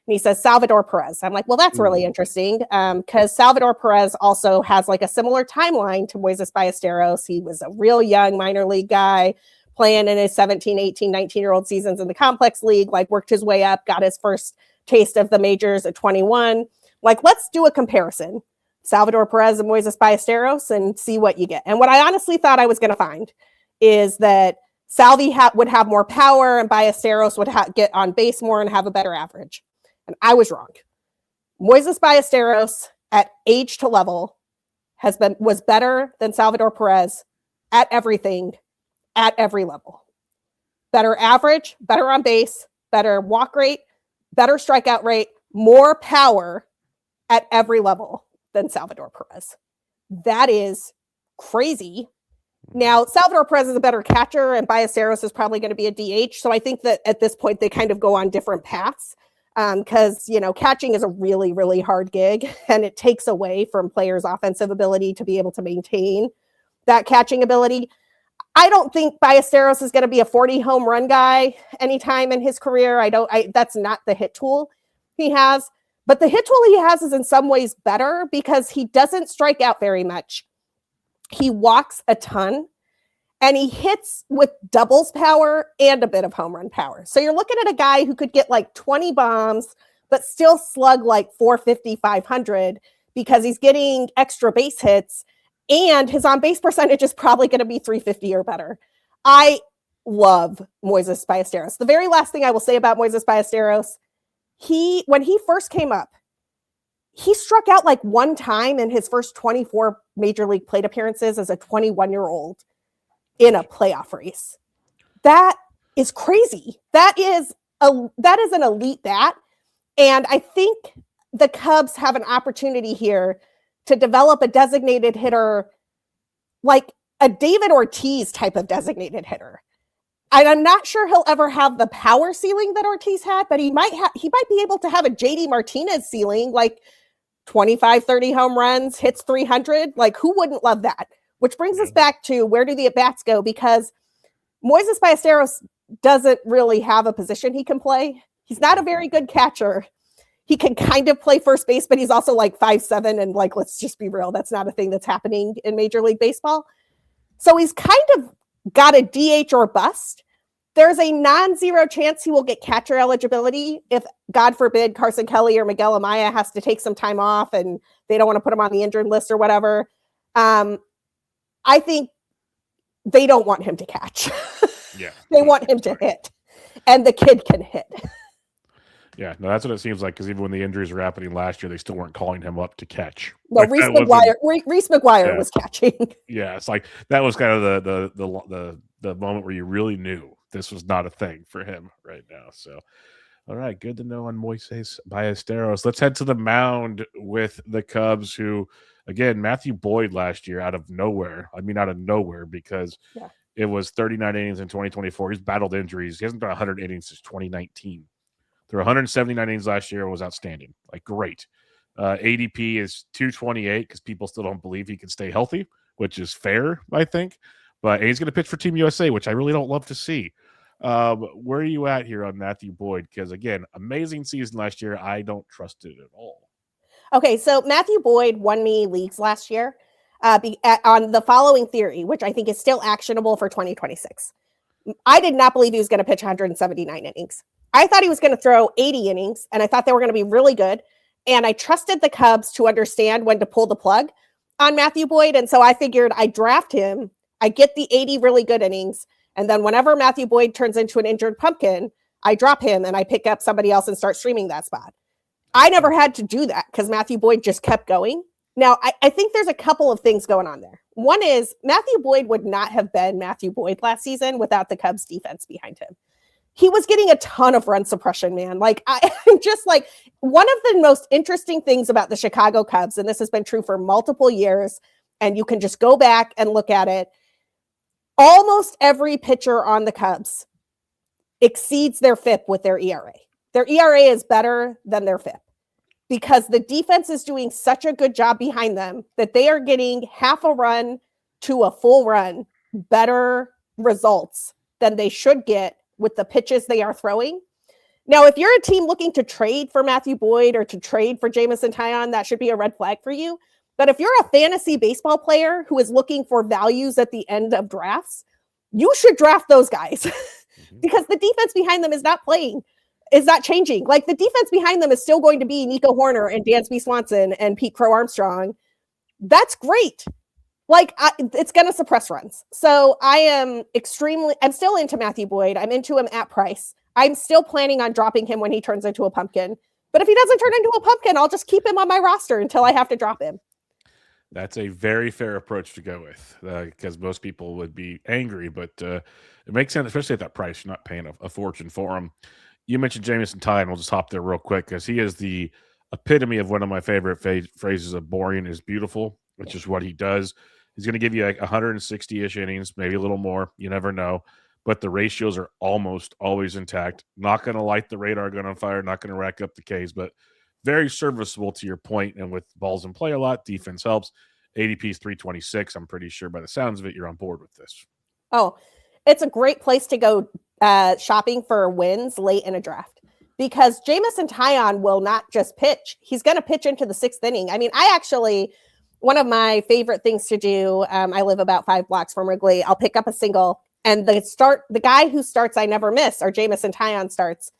And he says, Salvador Perez. I'm like, well, that's really interesting, because Salvador Perez also has like a similar timeline to Moises Ballesteros. He was a real young minor league guy playing in his 17, 18, 19-year-old seasons in the complex league, like worked his way up, got his first taste of the majors at 21. Like, let's do a comparison. Salvador Perez and Moises Ballesteros and see what you get. And what I honestly thought I was going to find is that Salvi would have more power and Ballesteros would get on base more and have a better average. And I was wrong. Moises Ballesteros at age to level was better than Salvador Perez at everything, at every level. Better average, better on base, better walk rate, better strikeout rate, more power at every level than Salvador Perez. That is crazy. Now, Salvador Perez is a better catcher, and Ballesteros is probably going to be a DH. So I think that at this point, they kind of go on different paths because, catching is a really, really hard gig, and it takes away from players' offensive ability to be able to maintain that catching ability. I don't think Ballesteros is going to be a 40 home run guy anytime in his career. That's not the hit tool he has. But the hit tool he has is in some ways better because he doesn't strike out very much. He walks a ton, and he hits with doubles power and a bit of home run power. So you're looking at a guy who could get like 20 bombs, but still slug like 450, 500 because he's getting extra base hits, and his on-base percentage is probably going to be 350 or better. I love Moises Ballesteros. The very last thing I will say about Moises Ballesteros, when he first came up, he struck out like one time in his first 24 major league plate appearances as a 21-year-old in a playoff race. That is crazy. That is an elite bat. And I think the Cubs have an opportunity here to develop a designated hitter, like a David Ortiz type of designated hitter. And I'm not sure he'll ever have the power ceiling that Ortiz had, but he might be able to have a JD Martinez ceiling, like 25, 30 home runs, hits 300. Like, who wouldn't love that? Which brings us back to where do the at-bats go? Because Moises Ballesteros doesn't really have a position he can play. He's not a very good catcher. He can kind of play first base, but he's also like 5'7", and like, let's just be real, that's not a thing that's happening in Major League Baseball. So he's kind of got a DH or bust. There's a non-zero chance he will get catcher eligibility if, God forbid, Carson Kelly or Miguel Amaya has to take some time off and they don't want to put him on the injured list or whatever. I think they don't want him to catch. Yeah. They want him to hit. And the kid can hit. Yeah, no, that's what it seems like, because even when the injuries were happening last year, they still weren't calling him up to catch. No, like, Reese McGuire was catching. Yeah, it's like that was kind of the moment where you really knew this was not a thing for him right now. So, all right, good to know on Moises Ballesteros. Let's head to the mound with the Cubs, who, again, Matthew Boyd last year out of nowhere. I mean, out of nowhere, because it was 39 innings in 2024. He's battled injuries. He hasn't done 100 innings since 2019. There were 179 innings last year. It was outstanding. Like, great. ADP is 228 because people still don't believe he can stay healthy, which is fair, I think. But he's going to pitch for Team USA, which I really don't love to see. Where are you at here on Matthew Boyd? Because, again, amazing season last year. I don't trust it at all. Okay, so Matthew Boyd won me leagues last year on the following theory, which I think is still actionable for 2026. I did not believe he was going to pitch 179 innings. I thought he was going to throw 80 innings, and I thought they were going to be really good. And I trusted the Cubs to understand when to pull the plug on Matthew Boyd. And so I figured I'd draft him. I get the 80 really good innings. And then whenever Matthew Boyd turns into an injured pumpkin, I drop him and I pick up somebody else and start streaming that spot. I never had to do that because Matthew Boyd just kept going. Now, I think there's a couple of things going on there. One is Matthew Boyd would not have been Matthew Boyd last season without the Cubs defense behind him. He was getting a ton of run suppression, man. Like, I'm just like, one of the most interesting things about the Chicago Cubs, and this has been true for multiple years, and you can just go back and look at it, almost every pitcher on the Cubs exceeds their FIP with their ERA. Their ERA is better than their FIP because the defense is doing such a good job behind them that they are getting half a run to a full run better results than they should get with the pitches they are throwing. Now, if you're a team looking to trade for Matthew Boyd or to trade for Jamison Tyon, that should be a red flag for you. But if you're a fantasy baseball player who is looking for values at the end of drafts, you should draft those guys because the defense behind them is not changing. Like, the defense behind them is still going to be Nico Horner and Dansby Swanson and Pete Crow Armstrong. That's great. Like, it's going to suppress runs. So I'm still into Matthew Boyd. I'm into him at price. I'm still planning on dropping him when he turns into a pumpkin. But if he doesn't turn into a pumpkin, I'll just keep him on my roster until I have to drop him. That's a very fair approach to go with because most people would be angry, but it makes sense, especially at that price. You're not paying a fortune for him. You mentioned Jamison Tyon. We'll just hop there real quick because he is the epitome of one of my favorite phrases of boring is beautiful, which is what he does. He's going to give you like 160-ish innings, maybe a little more. You never know. But the ratios are almost always intact. Not going to light the radar gun on fire, not going to rack up the Ks, but very serviceable to your point. And with balls in play a lot, defense helps. ADP is 326. I'm pretty sure by the sounds of it, you're on board with this. Oh, it's a great place to go shopping for wins late in a draft because Jamison Taillon will not just pitch. He's going to pitch into the 6th inning. I mean, one of my favorite things to do, I live about 5 blocks from Wrigley. I'll pick up a single and the guy who starts I never miss or Jamison Taillon starts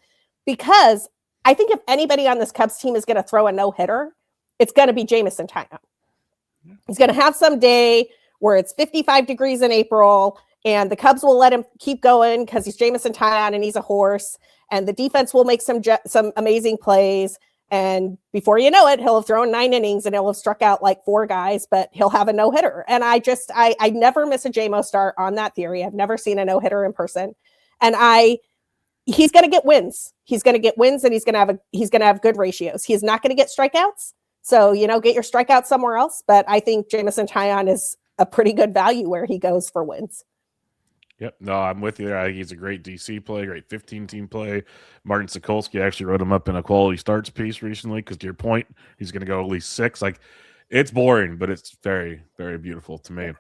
because I think if anybody on this Cubs team is going to throw a no-hitter, it's going to be Jamison Taillon. He's going to have some day where it's 55 degrees in April and the Cubs will let him keep going because he's Jamison Taillon and he's a horse and the defense will make some amazing plays. And before you know it, he'll have thrown 9 innings and he'll have struck out like 4 guys, but he'll have a no-hitter. And I never miss a JMO start on that theory. I've never seen a no-hitter in person. And he's going to get wins. He's going to get wins and he's going to have good ratios. He's not going to get strikeouts. So, get your strikeouts somewhere else. But I think Jamison Taillon is a pretty good value where he goes for wins. Yep. No, I'm with you there. I think he's a great DC play, great 15-team play. Martin Sokolsky actually wrote him up in a quality starts piece recently because to your point, he's going to go at least 6. Like, it's boring, but it's very, very beautiful to me.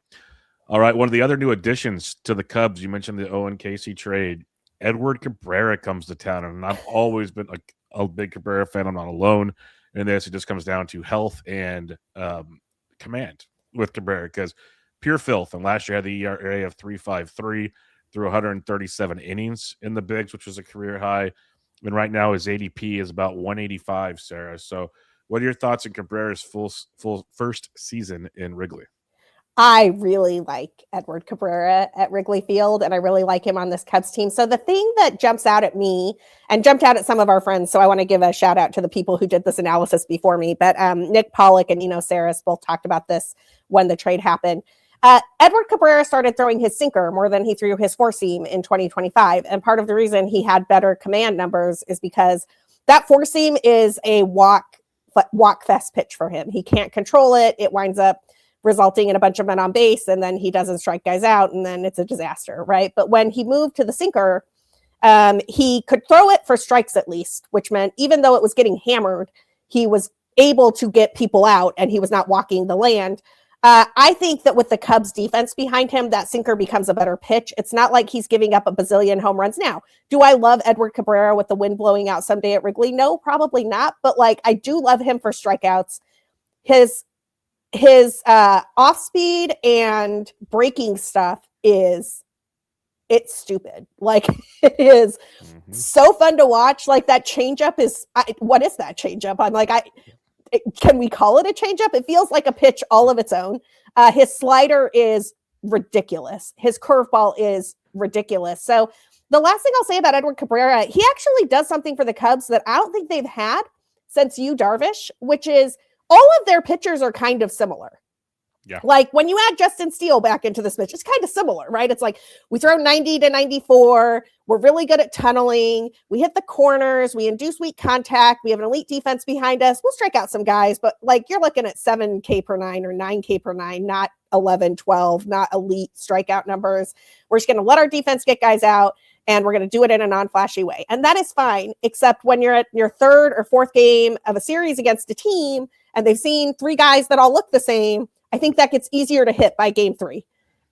All right, one of the other new additions to the Cubs, you mentioned the Owen Casey trade. Edward Cabrera comes to town, and I've always been a big Cabrera fan. I'm not alone in this. It just comes down to health and command with Cabrera because pure filth. And last year had the ERA of 3.53 through 137 innings in the bigs, which was a career high. And right now his ADP is about 185, Sarah. So what are your thoughts on Cabrera's full first season in Wrigley? I really like Edward Cabrera at Wrigley Field, and I really like him on this Cubs team. So the thing that jumps out at me and jumped out at some of our friends, so I want to give a shout out to the people who did this analysis before me, but Nick Pollock and Saris both talked about this when the trade happened. Edward Cabrera started throwing his sinker more than he threw his 4-seam in 2025. And part of the reason he had better command numbers is because that 4-seam is a walk fest pitch for him. He can't control it. It winds up resulting in a bunch of men on base, and then he doesn't strike guys out, and then it's a disaster, right? But when he moved to the sinker, he could throw it for strikes at least, which meant even though it was getting hammered, he was able to get people out, and he was not walking the land. I think that with the Cubs defense behind him, that sinker becomes a better pitch. It's not like he's giving up a bazillion home runs now. Do I love Edward Cabrera with the wind blowing out someday at Wrigley? No, probably not. But I do love him for strikeouts. His off speed and breaking stuff it's stupid. It is so fun to watch. That changeup is, what is that changeup? I'm can we call it a changeup? It feels like a pitch all of its own. His slider is ridiculous. His curveball is ridiculous. So the last thing I'll say about Edward Cabrera, he actually does something for the Cubs that I don't think they've had since Yu Darvish, which is all of their pitchers are kind of similar. Yeah. When you add Justin Steele back into this pitch, it's kind of similar, right? It's we throw 90 to 94. We're really good at tunneling. We hit the corners. We induce weak contact. We have an elite defense behind us. We'll strike out some guys, but you're looking at 7K per 9 or 9K per 9, not 11, 12, not elite strikeout numbers. We're just going to let our defense get guys out, and we're going to do it in a non-flashy way. And that is fine, except when you're at your 3rd or 4th game of a series against a team, and they've seen 3 guys that all look the same, I think that gets easier to hit by game 3.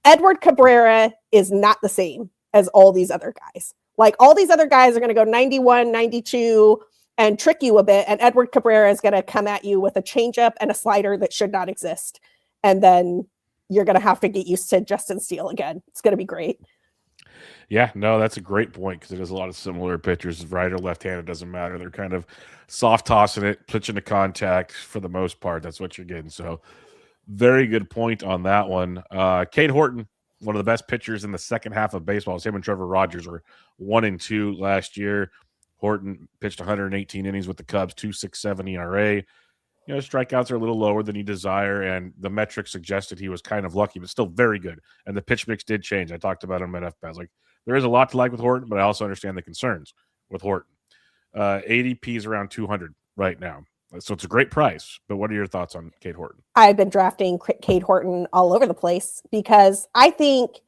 Edward Cabrera is not the same as all these other guys. All these other guys are going to go 91, 92 and trick you a bit. And Edward Cabrera is going to come at you with a changeup and a slider that should not exist. And then you're going to have to get used to Justin Steele again. It's going to be great. Yeah, no, that's a great point because it is a lot of similar pitchers. Right or left-handed, doesn't matter. They're kind of soft tossing it, pitching to contact for the most part. That's what you're getting. So very good point on that one. Cade Horton, one of the best pitchers in the second half of baseball. Him and Trevor Rogers were 1-2 last year. Horton pitched 118 innings with the Cubs, 2.67 ERA. Strikeouts are a little lower than he desire, and the metrics suggested he was kind of lucky, but still very good. And the pitch mix did change. I talked about him at FPAS. There is a lot to like with Horton, but I also understand the concerns with Horton. ADP is around 200 right now. So it's a great price. But what are your thoughts on Cade Horton? I've been drafting Cade Horton all over the place because I think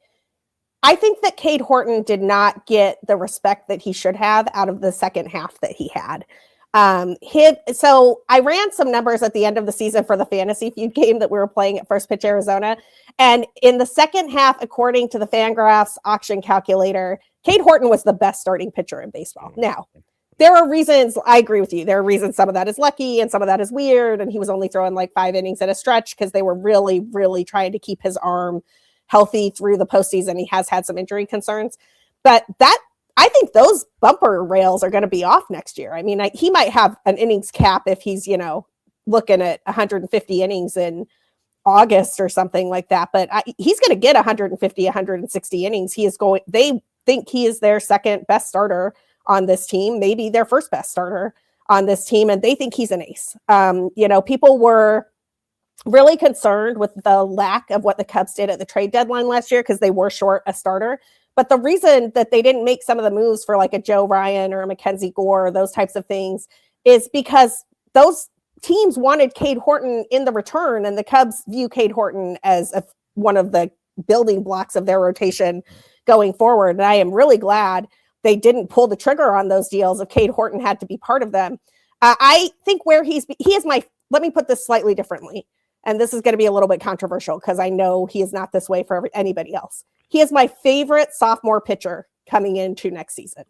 that Cade Horton did not get the respect that he should have out of the second half that he had. So I ran some numbers at the end of the season for the fantasy feud game that we were playing at First Pitch Arizona. And in the second half, according to the Fangraphs auction calculator, Cade Horton was the best starting pitcher in baseball. Now, there are reasons, I agree with you. There are reasons some of that is lucky and some of that is weird. And he was only throwing like 5 innings at a stretch because they were really, really trying to keep his arm healthy through the postseason. He has had some injury concerns. But I think those bumper rails are going to be off next year. I mean, he might have an innings cap if he's, looking at 150 innings in August or something like that. But he's going to get 150, 160 innings. They think he is their second best starter on this team, maybe their first best starter on this team. And they think he's an ace. People were really concerned with the lack of what the Cubs did at the trade deadline last year because they were short a starter. But the reason that they didn't make some of the moves for like a Joe Ryan or a Mackenzie Gore or those types of things is because those teams wanted Cade Horton in the return, and the Cubs view Cade Horton as one of the building blocks of their rotation going forward. And I am really glad they didn't pull the trigger on those deals if Cade Horton had to be part of them. I think where he is let me put this slightly differently. And this is going to be a little bit controversial because I know he is not this way for anybody else. He is my favorite sophomore pitcher coming into next season.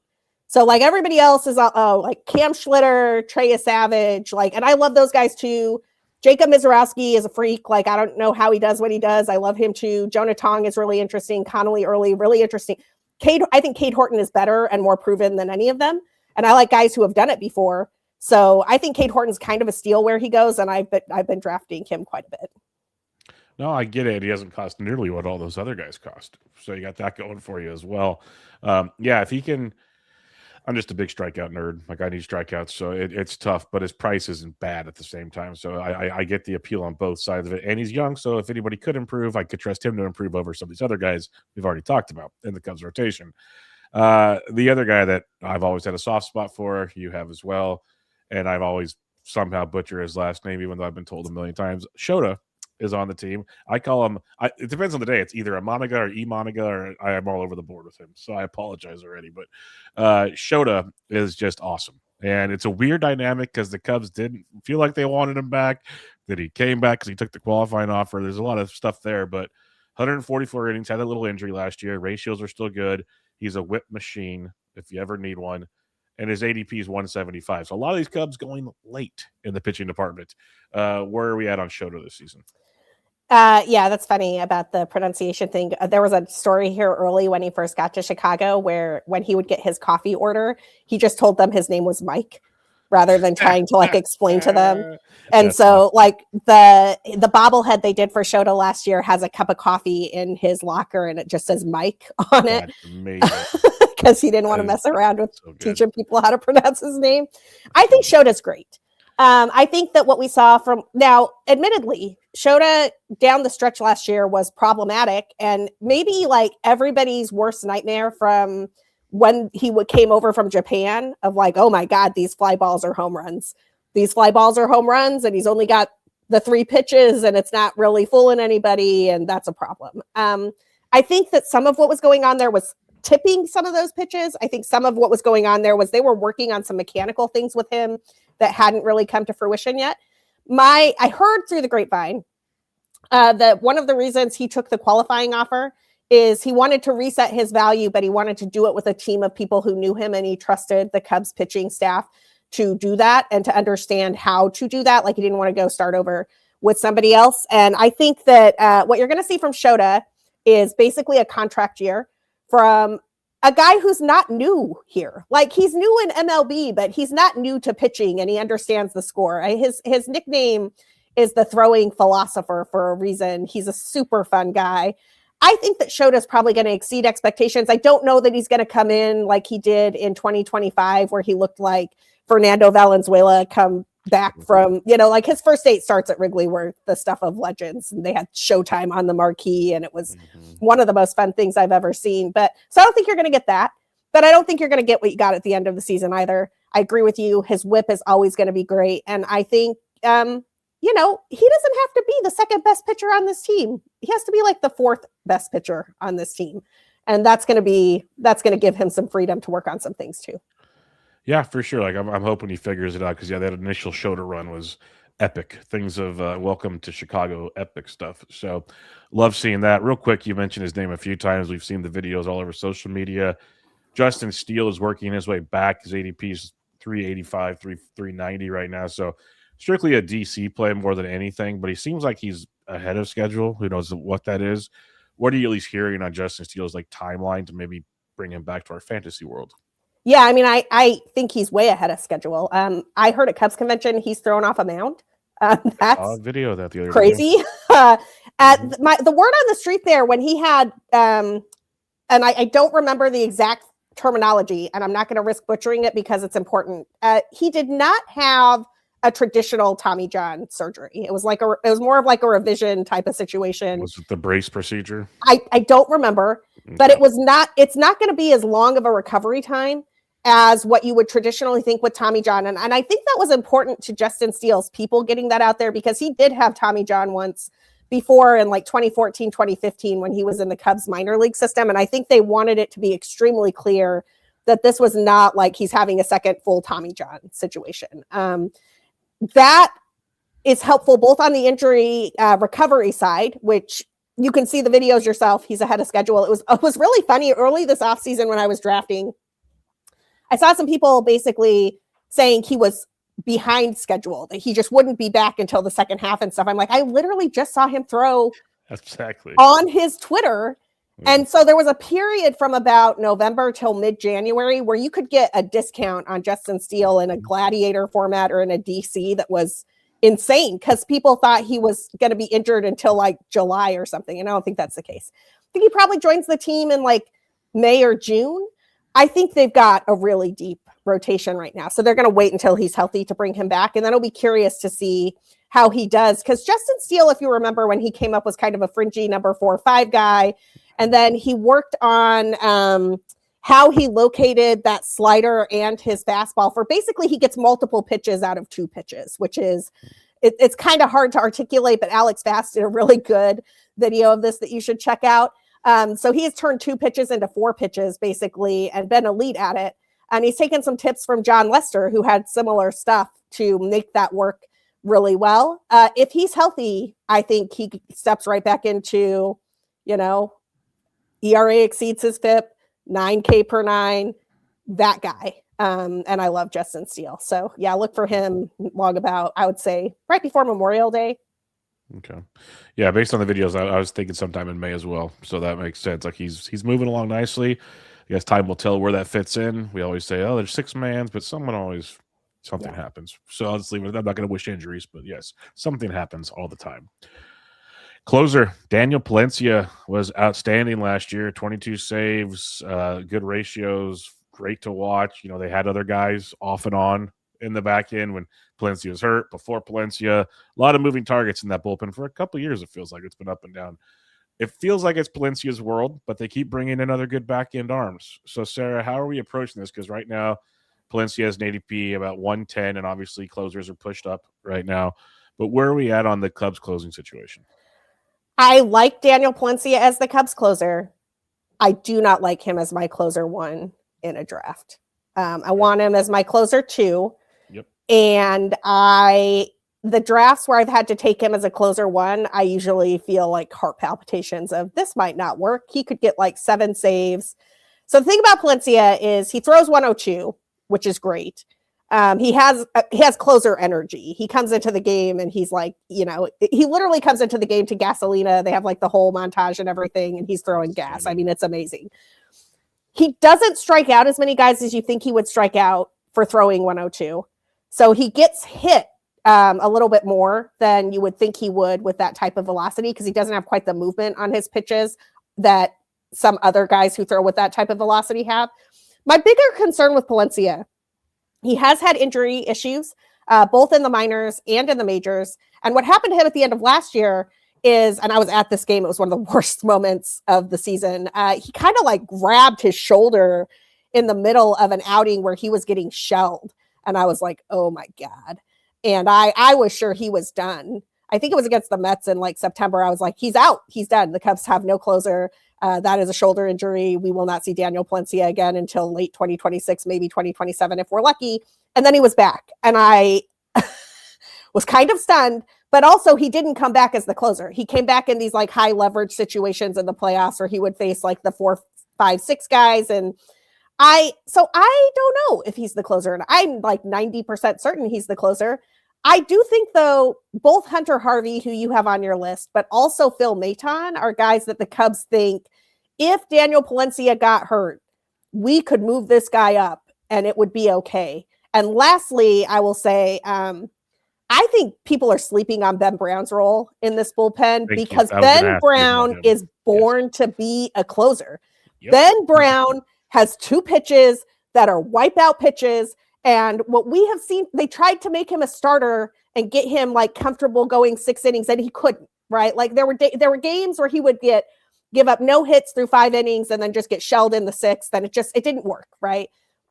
So like everybody else is like Cam Schlitter, Trey Savage, and I love those guys too. Jacob Mizorowski is a freak. Like, I don't know how he does what he does. I love him too. Jonah Tong is really interesting. Connolly Early, really interesting. I think Cade Horton is better and more proven than any of them. And I like guys who have done it before. So I think Cade Horton's kind of a steal where he goes, and I've been drafting him quite a bit. No, I get it. He doesn't cost nearly what all those other guys cost. So you got that going for you as well. If he can, I'm just a big strikeout nerd. Like, I need strikeouts, so it's tough, but his price isn't bad at the same time. So I get the appeal on both sides of it. And he's young, so if anybody could improve, I could trust him to improve over some of these other guys we've already talked about in the Cubs rotation. The other guy that I've always had a soft spot for, you have as well, and I've always somehow butcher his last name, even though I've been told a million times. Shota is on the team. I call him, it depends on the day. It's either a Monaga or E-Monaga, or I am all over the board with him. So I apologize already. But Shota is just awesome. And it's a weird dynamic because the Cubs didn't feel like they wanted him back. That he came back because he took the qualifying offer. There's a lot of stuff there. But 144 innings, had a little injury last year. Ratios are still good. He's a whip machine if you ever need one. And his ADP is 175. So a lot of these Cubs going late in the pitching department. Where are we at on Shota this season? Yeah, that's funny about the pronunciation thing. There was a story here early when he first got to Chicago where when he would get his coffee order, he just told them his name was Mike rather than trying to explain to them. And that's so the bobblehead they did for Shota last year has a cup of coffee in his locker and it just says Mike on it. That's amazing. Because he didn't want to mess around with teaching people how to pronounce his name. I think Shota's great. I think that what we saw now, admittedly, Shota down the stretch last year was problematic and maybe everybody's worst nightmare from when he came over from Japan of oh my God, these fly balls are home runs. These fly balls are home runs and he's only got the 3 pitches and it's not really fooling anybody. And that's a problem. I think that some of what was going on there was tipping some of those pitches. I think some of what was going on there was they were working on some mechanical things with him that hadn't really come to fruition yet. I heard through the grapevine that one of the reasons he took the qualifying offer is he wanted to reset his value, but he wanted to do it with a team of people who knew him and he trusted the Cubs pitching staff to do that and to understand how to do that. He didn't want to go start over with somebody else. And I think that what you're going to see from Shota is basically a contract year from a guy who's not new here. He's new in MLB, but he's not new to pitching and he understands the score. His nickname is the throwing philosopher for a reason. He's a super fun guy. I think that Shota's probably going to exceed expectations. I don't know that he's going to come in like he did in 2025, where he looked like Fernando Valenzuela come back from, his first 8 starts at Wrigley were the stuff of legends and they had Showtime on the marquee and it was one of the most fun things I've ever seen. So I don't think you're going to get that, but I don't think you're going to get what you got at the end of the season either. I agree with you. His whip is always going to be great. And I think, he doesn't have to be the second best pitcher on this team. He has to be like the fourth best pitcher on this team. And that's going to give him some freedom to work on some things too. Yeah, for sure. Like I'm hoping he figures it out because that initial shoulder run was epic. Things of welcome to Chicago epic stuff. So love seeing that. Real quick, you mentioned his name a few times. We've seen the videos all over social media. Justin Steele is working his way back. His ADP is 385, 390 right now. So strictly a DC play more than anything, but he seems like he's ahead of schedule. Who knows what that is? What are you at least hearing on Justin Steele's like timeline to maybe bring him back to our fantasy world? Yeah, I mean, I think he's way ahead of schedule. I heard at Cubs convention he's thrown off a mound. That's video of that the other crazy. The word on the street there when he had, and I don't remember the exact terminology, and I'm not going to risk butchering it because it's important. He did not have a traditional Tommy John surgery. It was more of like a revision type of situation. Was it the brace procedure? I don't remember, but it's not going to be as long of a recovery time as what you would traditionally think with Tommy John. And I think that was important to Justin Steele's people getting that out there because he did have Tommy John once before in like 2014, 2015 when he was in the Cubs minor league system. And I think they wanted it to be extremely clear that this was not like he's having a second full Tommy John situation. That is helpful both on the injury recovery side, which you can see the videos yourself. He's ahead of schedule. It was really funny early this offseason when I was drafting. I saw some people basically saying he was behind schedule, that he just wouldn't be back until the second half and stuff. I'm like, I literally just saw him throw exactly on his Twitter. And so there was a period from about November till mid-January where you could get a discount on Justin Steele in a Gladiator format or in a DC that was insane because people thought he was going to be injured until like July or something. And I don't think that's the case. I think he probably joins the team in like May or June. I think they've got a really deep rotation right now. So they're going to wait until he's healthy to bring him back. And then I'll be curious to see how he does. Because Justin Steele, if you remember, when he came up was kind of a fringy number 4 or 5 guy. And then he worked on how he located that slider and his fastball for basically he gets multiple pitches out of 2 pitches, which is it's kind of hard to articulate. But Alex Fast did a really good video of this that you should check out. So he has turned 2 pitches into 4 pitches, basically, and been elite at it. And he's taken some tips from John Lester, who had similar stuff to make that work really well. If he's healthy, I think he steps right back into, ERA exceeds his FIP, 9K per 9, that guy. And I love Justin Steele. So, yeah, look for him long about, I would say, right before Memorial Day. Okay. Yeah, based on the videos, I was thinking sometime in May as well. So that makes sense. Like he's moving along nicely. I guess time will tell where that fits in. We always say, oh, there's 6 mans, but something happens. So I'll just leave it. I'm not going to wish injuries, but yes, something happens all the time. Closer, Daniel Palencia was outstanding last year. 22 saves, good ratios, great to watch. They had other guys off and on in the back end when Palencia was hurt, before Palencia. A lot of moving targets in that bullpen for a couple of years. It feels like it's been up and down. It feels like it's Palencia's world, but they keep bringing in other good back end arms. So, Sarah, how are we approaching this? Because right now, Palencia has an ADP about 110, and obviously closers are pushed up right now. But where are we at on the Cubs closing situation? I like Daniel Palencia as the Cubs closer. I do not like him as my closer 1 in a draft. I want him as my closer 2. Yep. And the drafts where I've had to take him as a closer 1, I usually feel like heart palpitations of this might not work. He could get like 7 saves. So the thing about Palencia is he throws 102, which is great. He has closer energy. He comes into the game and he's like, he literally comes into the game to Gasolina. They have like the whole montage and everything, and he's throwing gas. I mean, it's amazing. He doesn't strike out as many guys as you think he would strike out for throwing 102. So he gets hit a little bit more than you would think he would with that type of velocity because he doesn't have quite the movement on his pitches that some other guys who throw with that type of velocity have. My bigger concern with Palencia, he has had injury issues, both in the minors and in the majors. And what happened to him at the end of last year is, and I was at this game, it was one of the worst moments of the season. He kind of like grabbed his shoulder in the middle of an outing where he was getting shelled. And I was like, oh my God. And I was sure he was done. I think it was against the Mets in like September. I was like, he's out. He's done. The Cubs have no closer. That is a shoulder injury. We will not see Daniel Palencia again until late 2026, maybe 2027 if we're lucky. And then he was back. And I was kind of stunned, but also he didn't come back as the closer. He came back in these like high leverage situations in the playoffs where he would face like the 4, 5, 6 guys. And I don't know if he's the closer. And I'm like 90% certain he's the closer. I do think, though, both Hunter Harvey, who you have on your list, but also Phil Maton are guys that the Cubs think if Daniel Palencia got hurt, we could move this guy up and it would be okay. And lastly, I will say, I think people are sleeping on Ben Brown's role in this bullpen because Ben Brown is born to be a closer. Yep. Ben Brown has 2 pitches that are wipeout pitches. And what we have seen, they tried to make him a starter and get him like comfortable going 6 innings, and he couldn't, right? Like there were games where he would give up no hits through 5 innings and then just get shelled in the 6th. And it didn't work, right?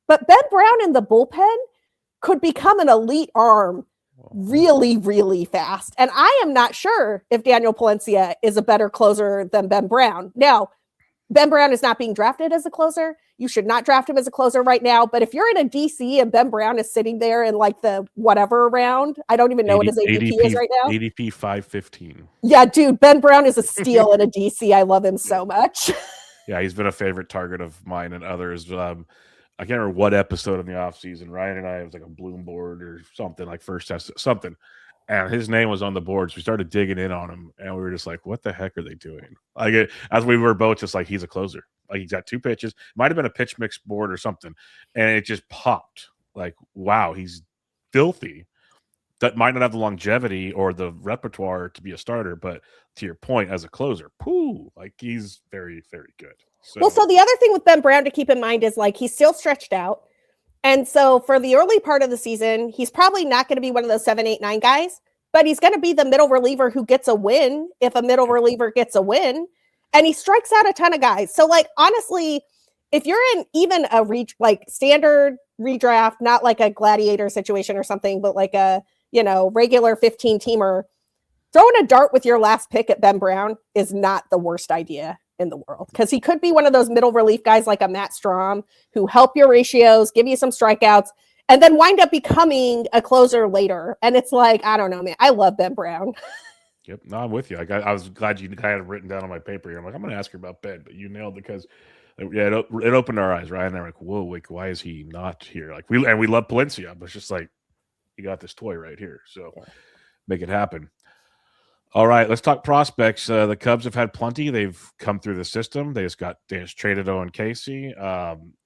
But Ben Brown in the bullpen could become an elite arm really, really fast. And I am not sure if Daniel Palencia is a better closer than Ben Brown. Now, Ben Brown is not being drafted as a closer. You should not draft him as a closer right now. But if you're in a DC and Ben Brown is sitting there in like the whatever round, I don't even know what his ADP is right now. ADP 515. Yeah, dude, Ben Brown is a steal in a DC. I love him so much. Yeah, he's been a favorite target of mine and others. I can't remember what episode in the offseason. Ryan and I, it was like a Bloom board or something, like first test, something. And his name was on the board. So we started digging in on him. And we were just like, what the heck are they doing? Like, as we were both just like, he's a closer. Like, he's got 2 pitches. Might have been a pitch mix board or something. And it just popped. Like, wow, he's filthy. That might not have the longevity or the repertoire to be a starter. But to your point, as a closer, like, he's very, very good. So the other thing with Ben Brown to keep in mind is like, he's still stretched out. And so for the early part of the season, he's probably not going to be one of those 7, 8, 9 guys, but he's going to be the middle reliever who gets a win if a middle reliever gets a win. And he strikes out a ton of guys. So like, honestly, if you're in even a standard redraft, not like a gladiator situation or something, but like a, regular 15 teamer, throwing a dart with your last pick at Ben Brown is not the worst idea in the world, because he could be one of those middle relief guys like a Matt Strom who help your ratios, give you some strikeouts, and then wind up becoming a closer later. And it's like, I don't know, man. I love Ben Brown. Yep. No, I'm with you. I was glad you had it written down on my paper here. I'm like, I'm going to ask her about Ben, but you nailed it because it opened our eyes, right? And I'm like, whoa, like, why is he not here? Like, we love Palencia, but it's just like, you got this toy right here. So make it happen. All right, let's talk prospects. The Cubs have had plenty. They've come through the system. They just traded Owen Casey.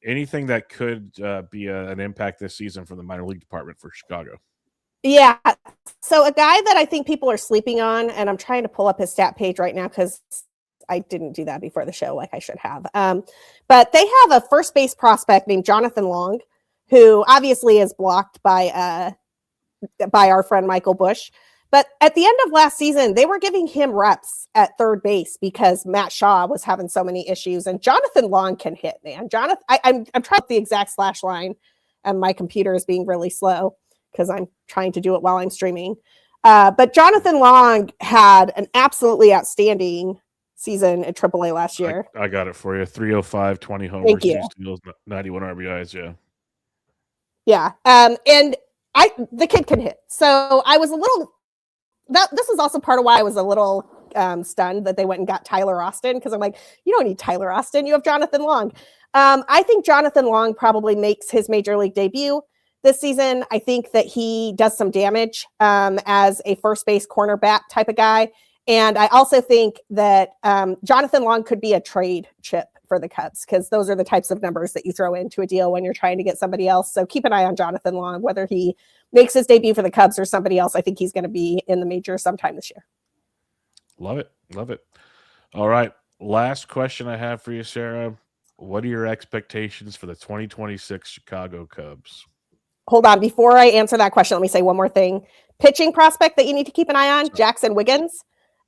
Anything that could be an impact this season from the minor league department for Chicago? Yeah. So a guy that I think people are sleeping on, and I'm trying to pull up his stat page right now because I didn't do that before the show like I should have. But they have a first base prospect named Jonathan Long, who obviously is blocked by our friend Michael Bush. But at the end of last season, they were giving him reps at third base because Matt Shaw was having so many issues. And Jonathan Long can hit, man. I'm trying the exact slash line, and my computer is being really slow because I'm trying to do it while I'm streaming. But Jonathan Long had an absolutely outstanding season at AAA last year. I got it for you. 305, 20 homers, 2 steals, 91 RBIs. Yeah. Yeah. And the kid can hit. So I was a little. This is also part of why I was a little stunned that they went and got Tyler Austin, because I'm like, you don't need Tyler Austin. You have Jonathan Long. I think Jonathan Long probably makes his major league debut this season. I think that he does some damage as a first base cornerback type of guy. And I also think that Jonathan Long could be a trade chip for the Cubs, because those are the types of numbers that you throw into a deal when you're trying to get somebody else. So keep an eye on Jonathan Long, whether he makes his debut for the Cubs or somebody else. I think he's going to be in the major sometime this year. Love it. Love it. All right. Last question I have for you, Sarah. What are your expectations for the 2026 Chicago Cubs? Hold on. Before I answer that question, let me say one more thing. Pitching prospect that you need to keep an eye on, Jackson Wiggins.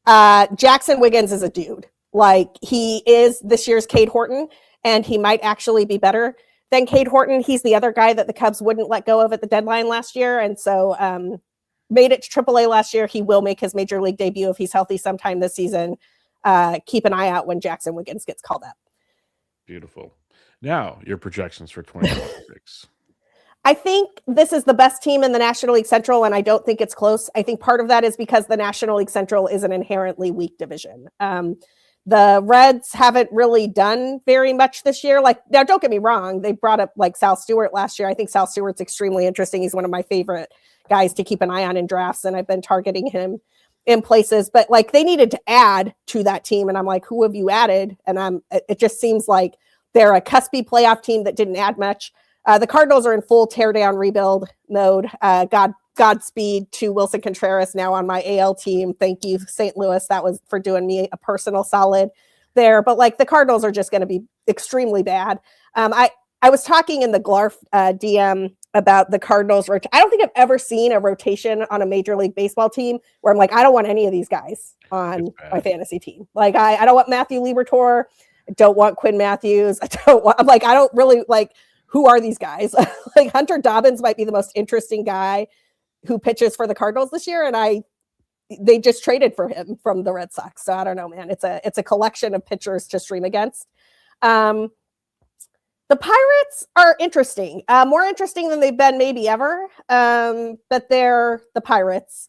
Jackson Wiggins is a dude. Like, he is this year's Cade Horton, and he might actually be better Then Cade Horton, he's the other guy that the Cubs wouldn't let go of at the deadline last year. And so made it to AAA last year. He will make his major league debut if he's healthy sometime this season. Keep an eye out when Jackson Wiggins gets called up. Beautiful. Now, your projections for 2026. I think this is the best team in the National League Central, and I don't think it's close. I think part of that is because the National League Central is an inherently weak division. The Reds haven't really done very much this year. Like, now, don't get me wrong. They brought up like Sal Stewart last year. I think Sal Stewart's extremely interesting. He's one of my favorite guys to keep an eye on in drafts, and I've been targeting him in places. But like, they needed to add to that team, and I'm like, who have you added? And it just seems like they're a cuspy playoff team that didn't add much. The Cardinals are in full teardown rebuild mode. Godspeed to Wilson Contreras, now on my AL team. Thank you, St. Louis. That was for doing me a personal solid there. But like, the Cardinals are just going to be extremely bad. I was talking in the Glarf DM about the Cardinals. I don't think I've ever seen a rotation on a Major League Baseball team where I'm like, I don't want any of these guys on my fantasy team. Like, I don't want Matthew Liberatore. I don't want Quinn Matthews. I don't really like, who are these guys? Like, Hunter Dobbins might be the most interesting guy who pitches for the Cardinals this year, and they just traded for him from the Red Sox. So I don't know, man. It's a collection of pitchers to stream against. The Pirates are interesting, more interesting than they've been maybe ever. But they're the Pirates,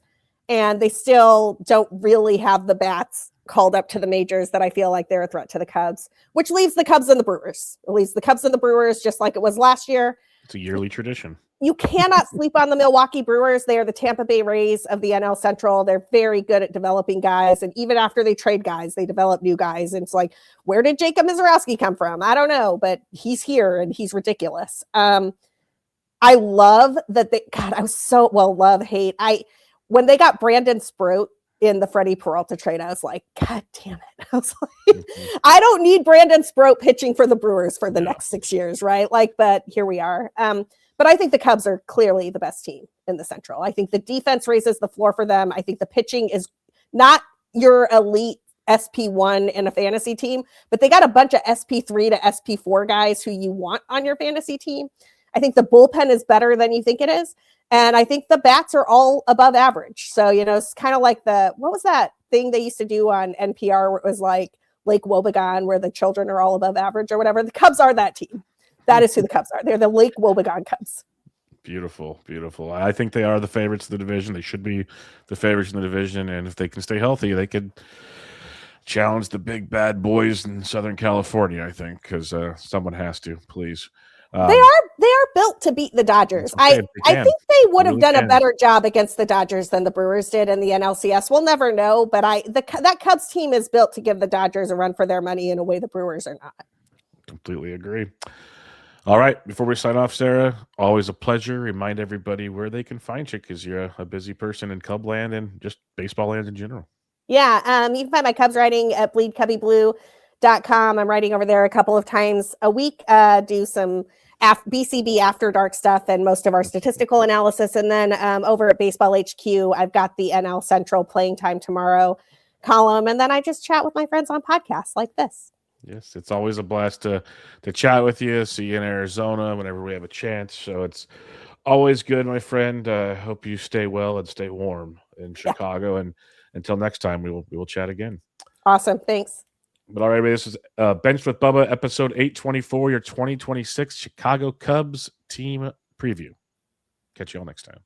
and they still don't really have the bats called up to the majors that I feel like they're a threat to the Cubs, which leaves the Cubs and the Brewers. It leaves the Cubs and the Brewers just like it was last year. It's a yearly tradition. You cannot sleep on the Milwaukee Brewers. They are the Tampa Bay Rays of the NL Central. They're very good at developing guys. And even after they trade guys, they develop new guys. And it's like, where did Jacob Mizorowski come from? I don't know, but he's here and he's ridiculous. I love that when they got Brandon Sproat in the Freddie Peralta trade, I was like, God damn it. I was like, I don't need Brandon Sproat pitching for the Brewers for the next 6 years, right? Like, but here we are. But I think the Cubs are clearly the best team in the Central. I think the defense raises the floor for them. I think the pitching is not your elite SP1 in a fantasy team, but they got a bunch of SP3 to SP4 guys who you want on your fantasy team. I think the bullpen is better than you think it is. And I think the bats are all above average. So, it's kind of like what was that thing they used to do on NPR where it was like Lake Wobegon, where the children are all above average or whatever? The Cubs are that team. That is who the Cubs are. They're the Lake Wobegon Cubs. Beautiful, beautiful. I think they are the favorites of the division. They should be the favorites in the division. And if they can stay healthy, they could challenge the big bad boys in Southern California, I think, because someone has to, please. They are built to beat the Dodgers. Okay, I think they would have done a better job against the Dodgers than the Brewers did in the NLCS. We'll never know, but that Cubs team is built to give the Dodgers a run for their money in a way the Brewers are not. Completely agree. All right, before we sign off, Sarah, always a pleasure. Remind everybody where they can find you, because you're a busy person in Cub land and just baseball land in general. Yeah, you can find my Cubs writing at bleedcubbyblue.com. I'm writing over there a couple of times a week, do some BCB After Dark stuff and most of our statistical analysis. And then over at Baseball HQ, I've got the NL Central Playing Time Tomorrow column. And then I just chat with my friends on podcasts like this. Yes, it's always a blast to chat with you, see you in Arizona whenever we have a chance. So it's always good, my friend. I hope you stay well and stay warm in Chicago. And until next time, we will chat again. Awesome. Thanks. But all right, everybody, this is Benched with Bubba, episode 824, your 2026 Chicago Cubs team preview. Catch you all next time.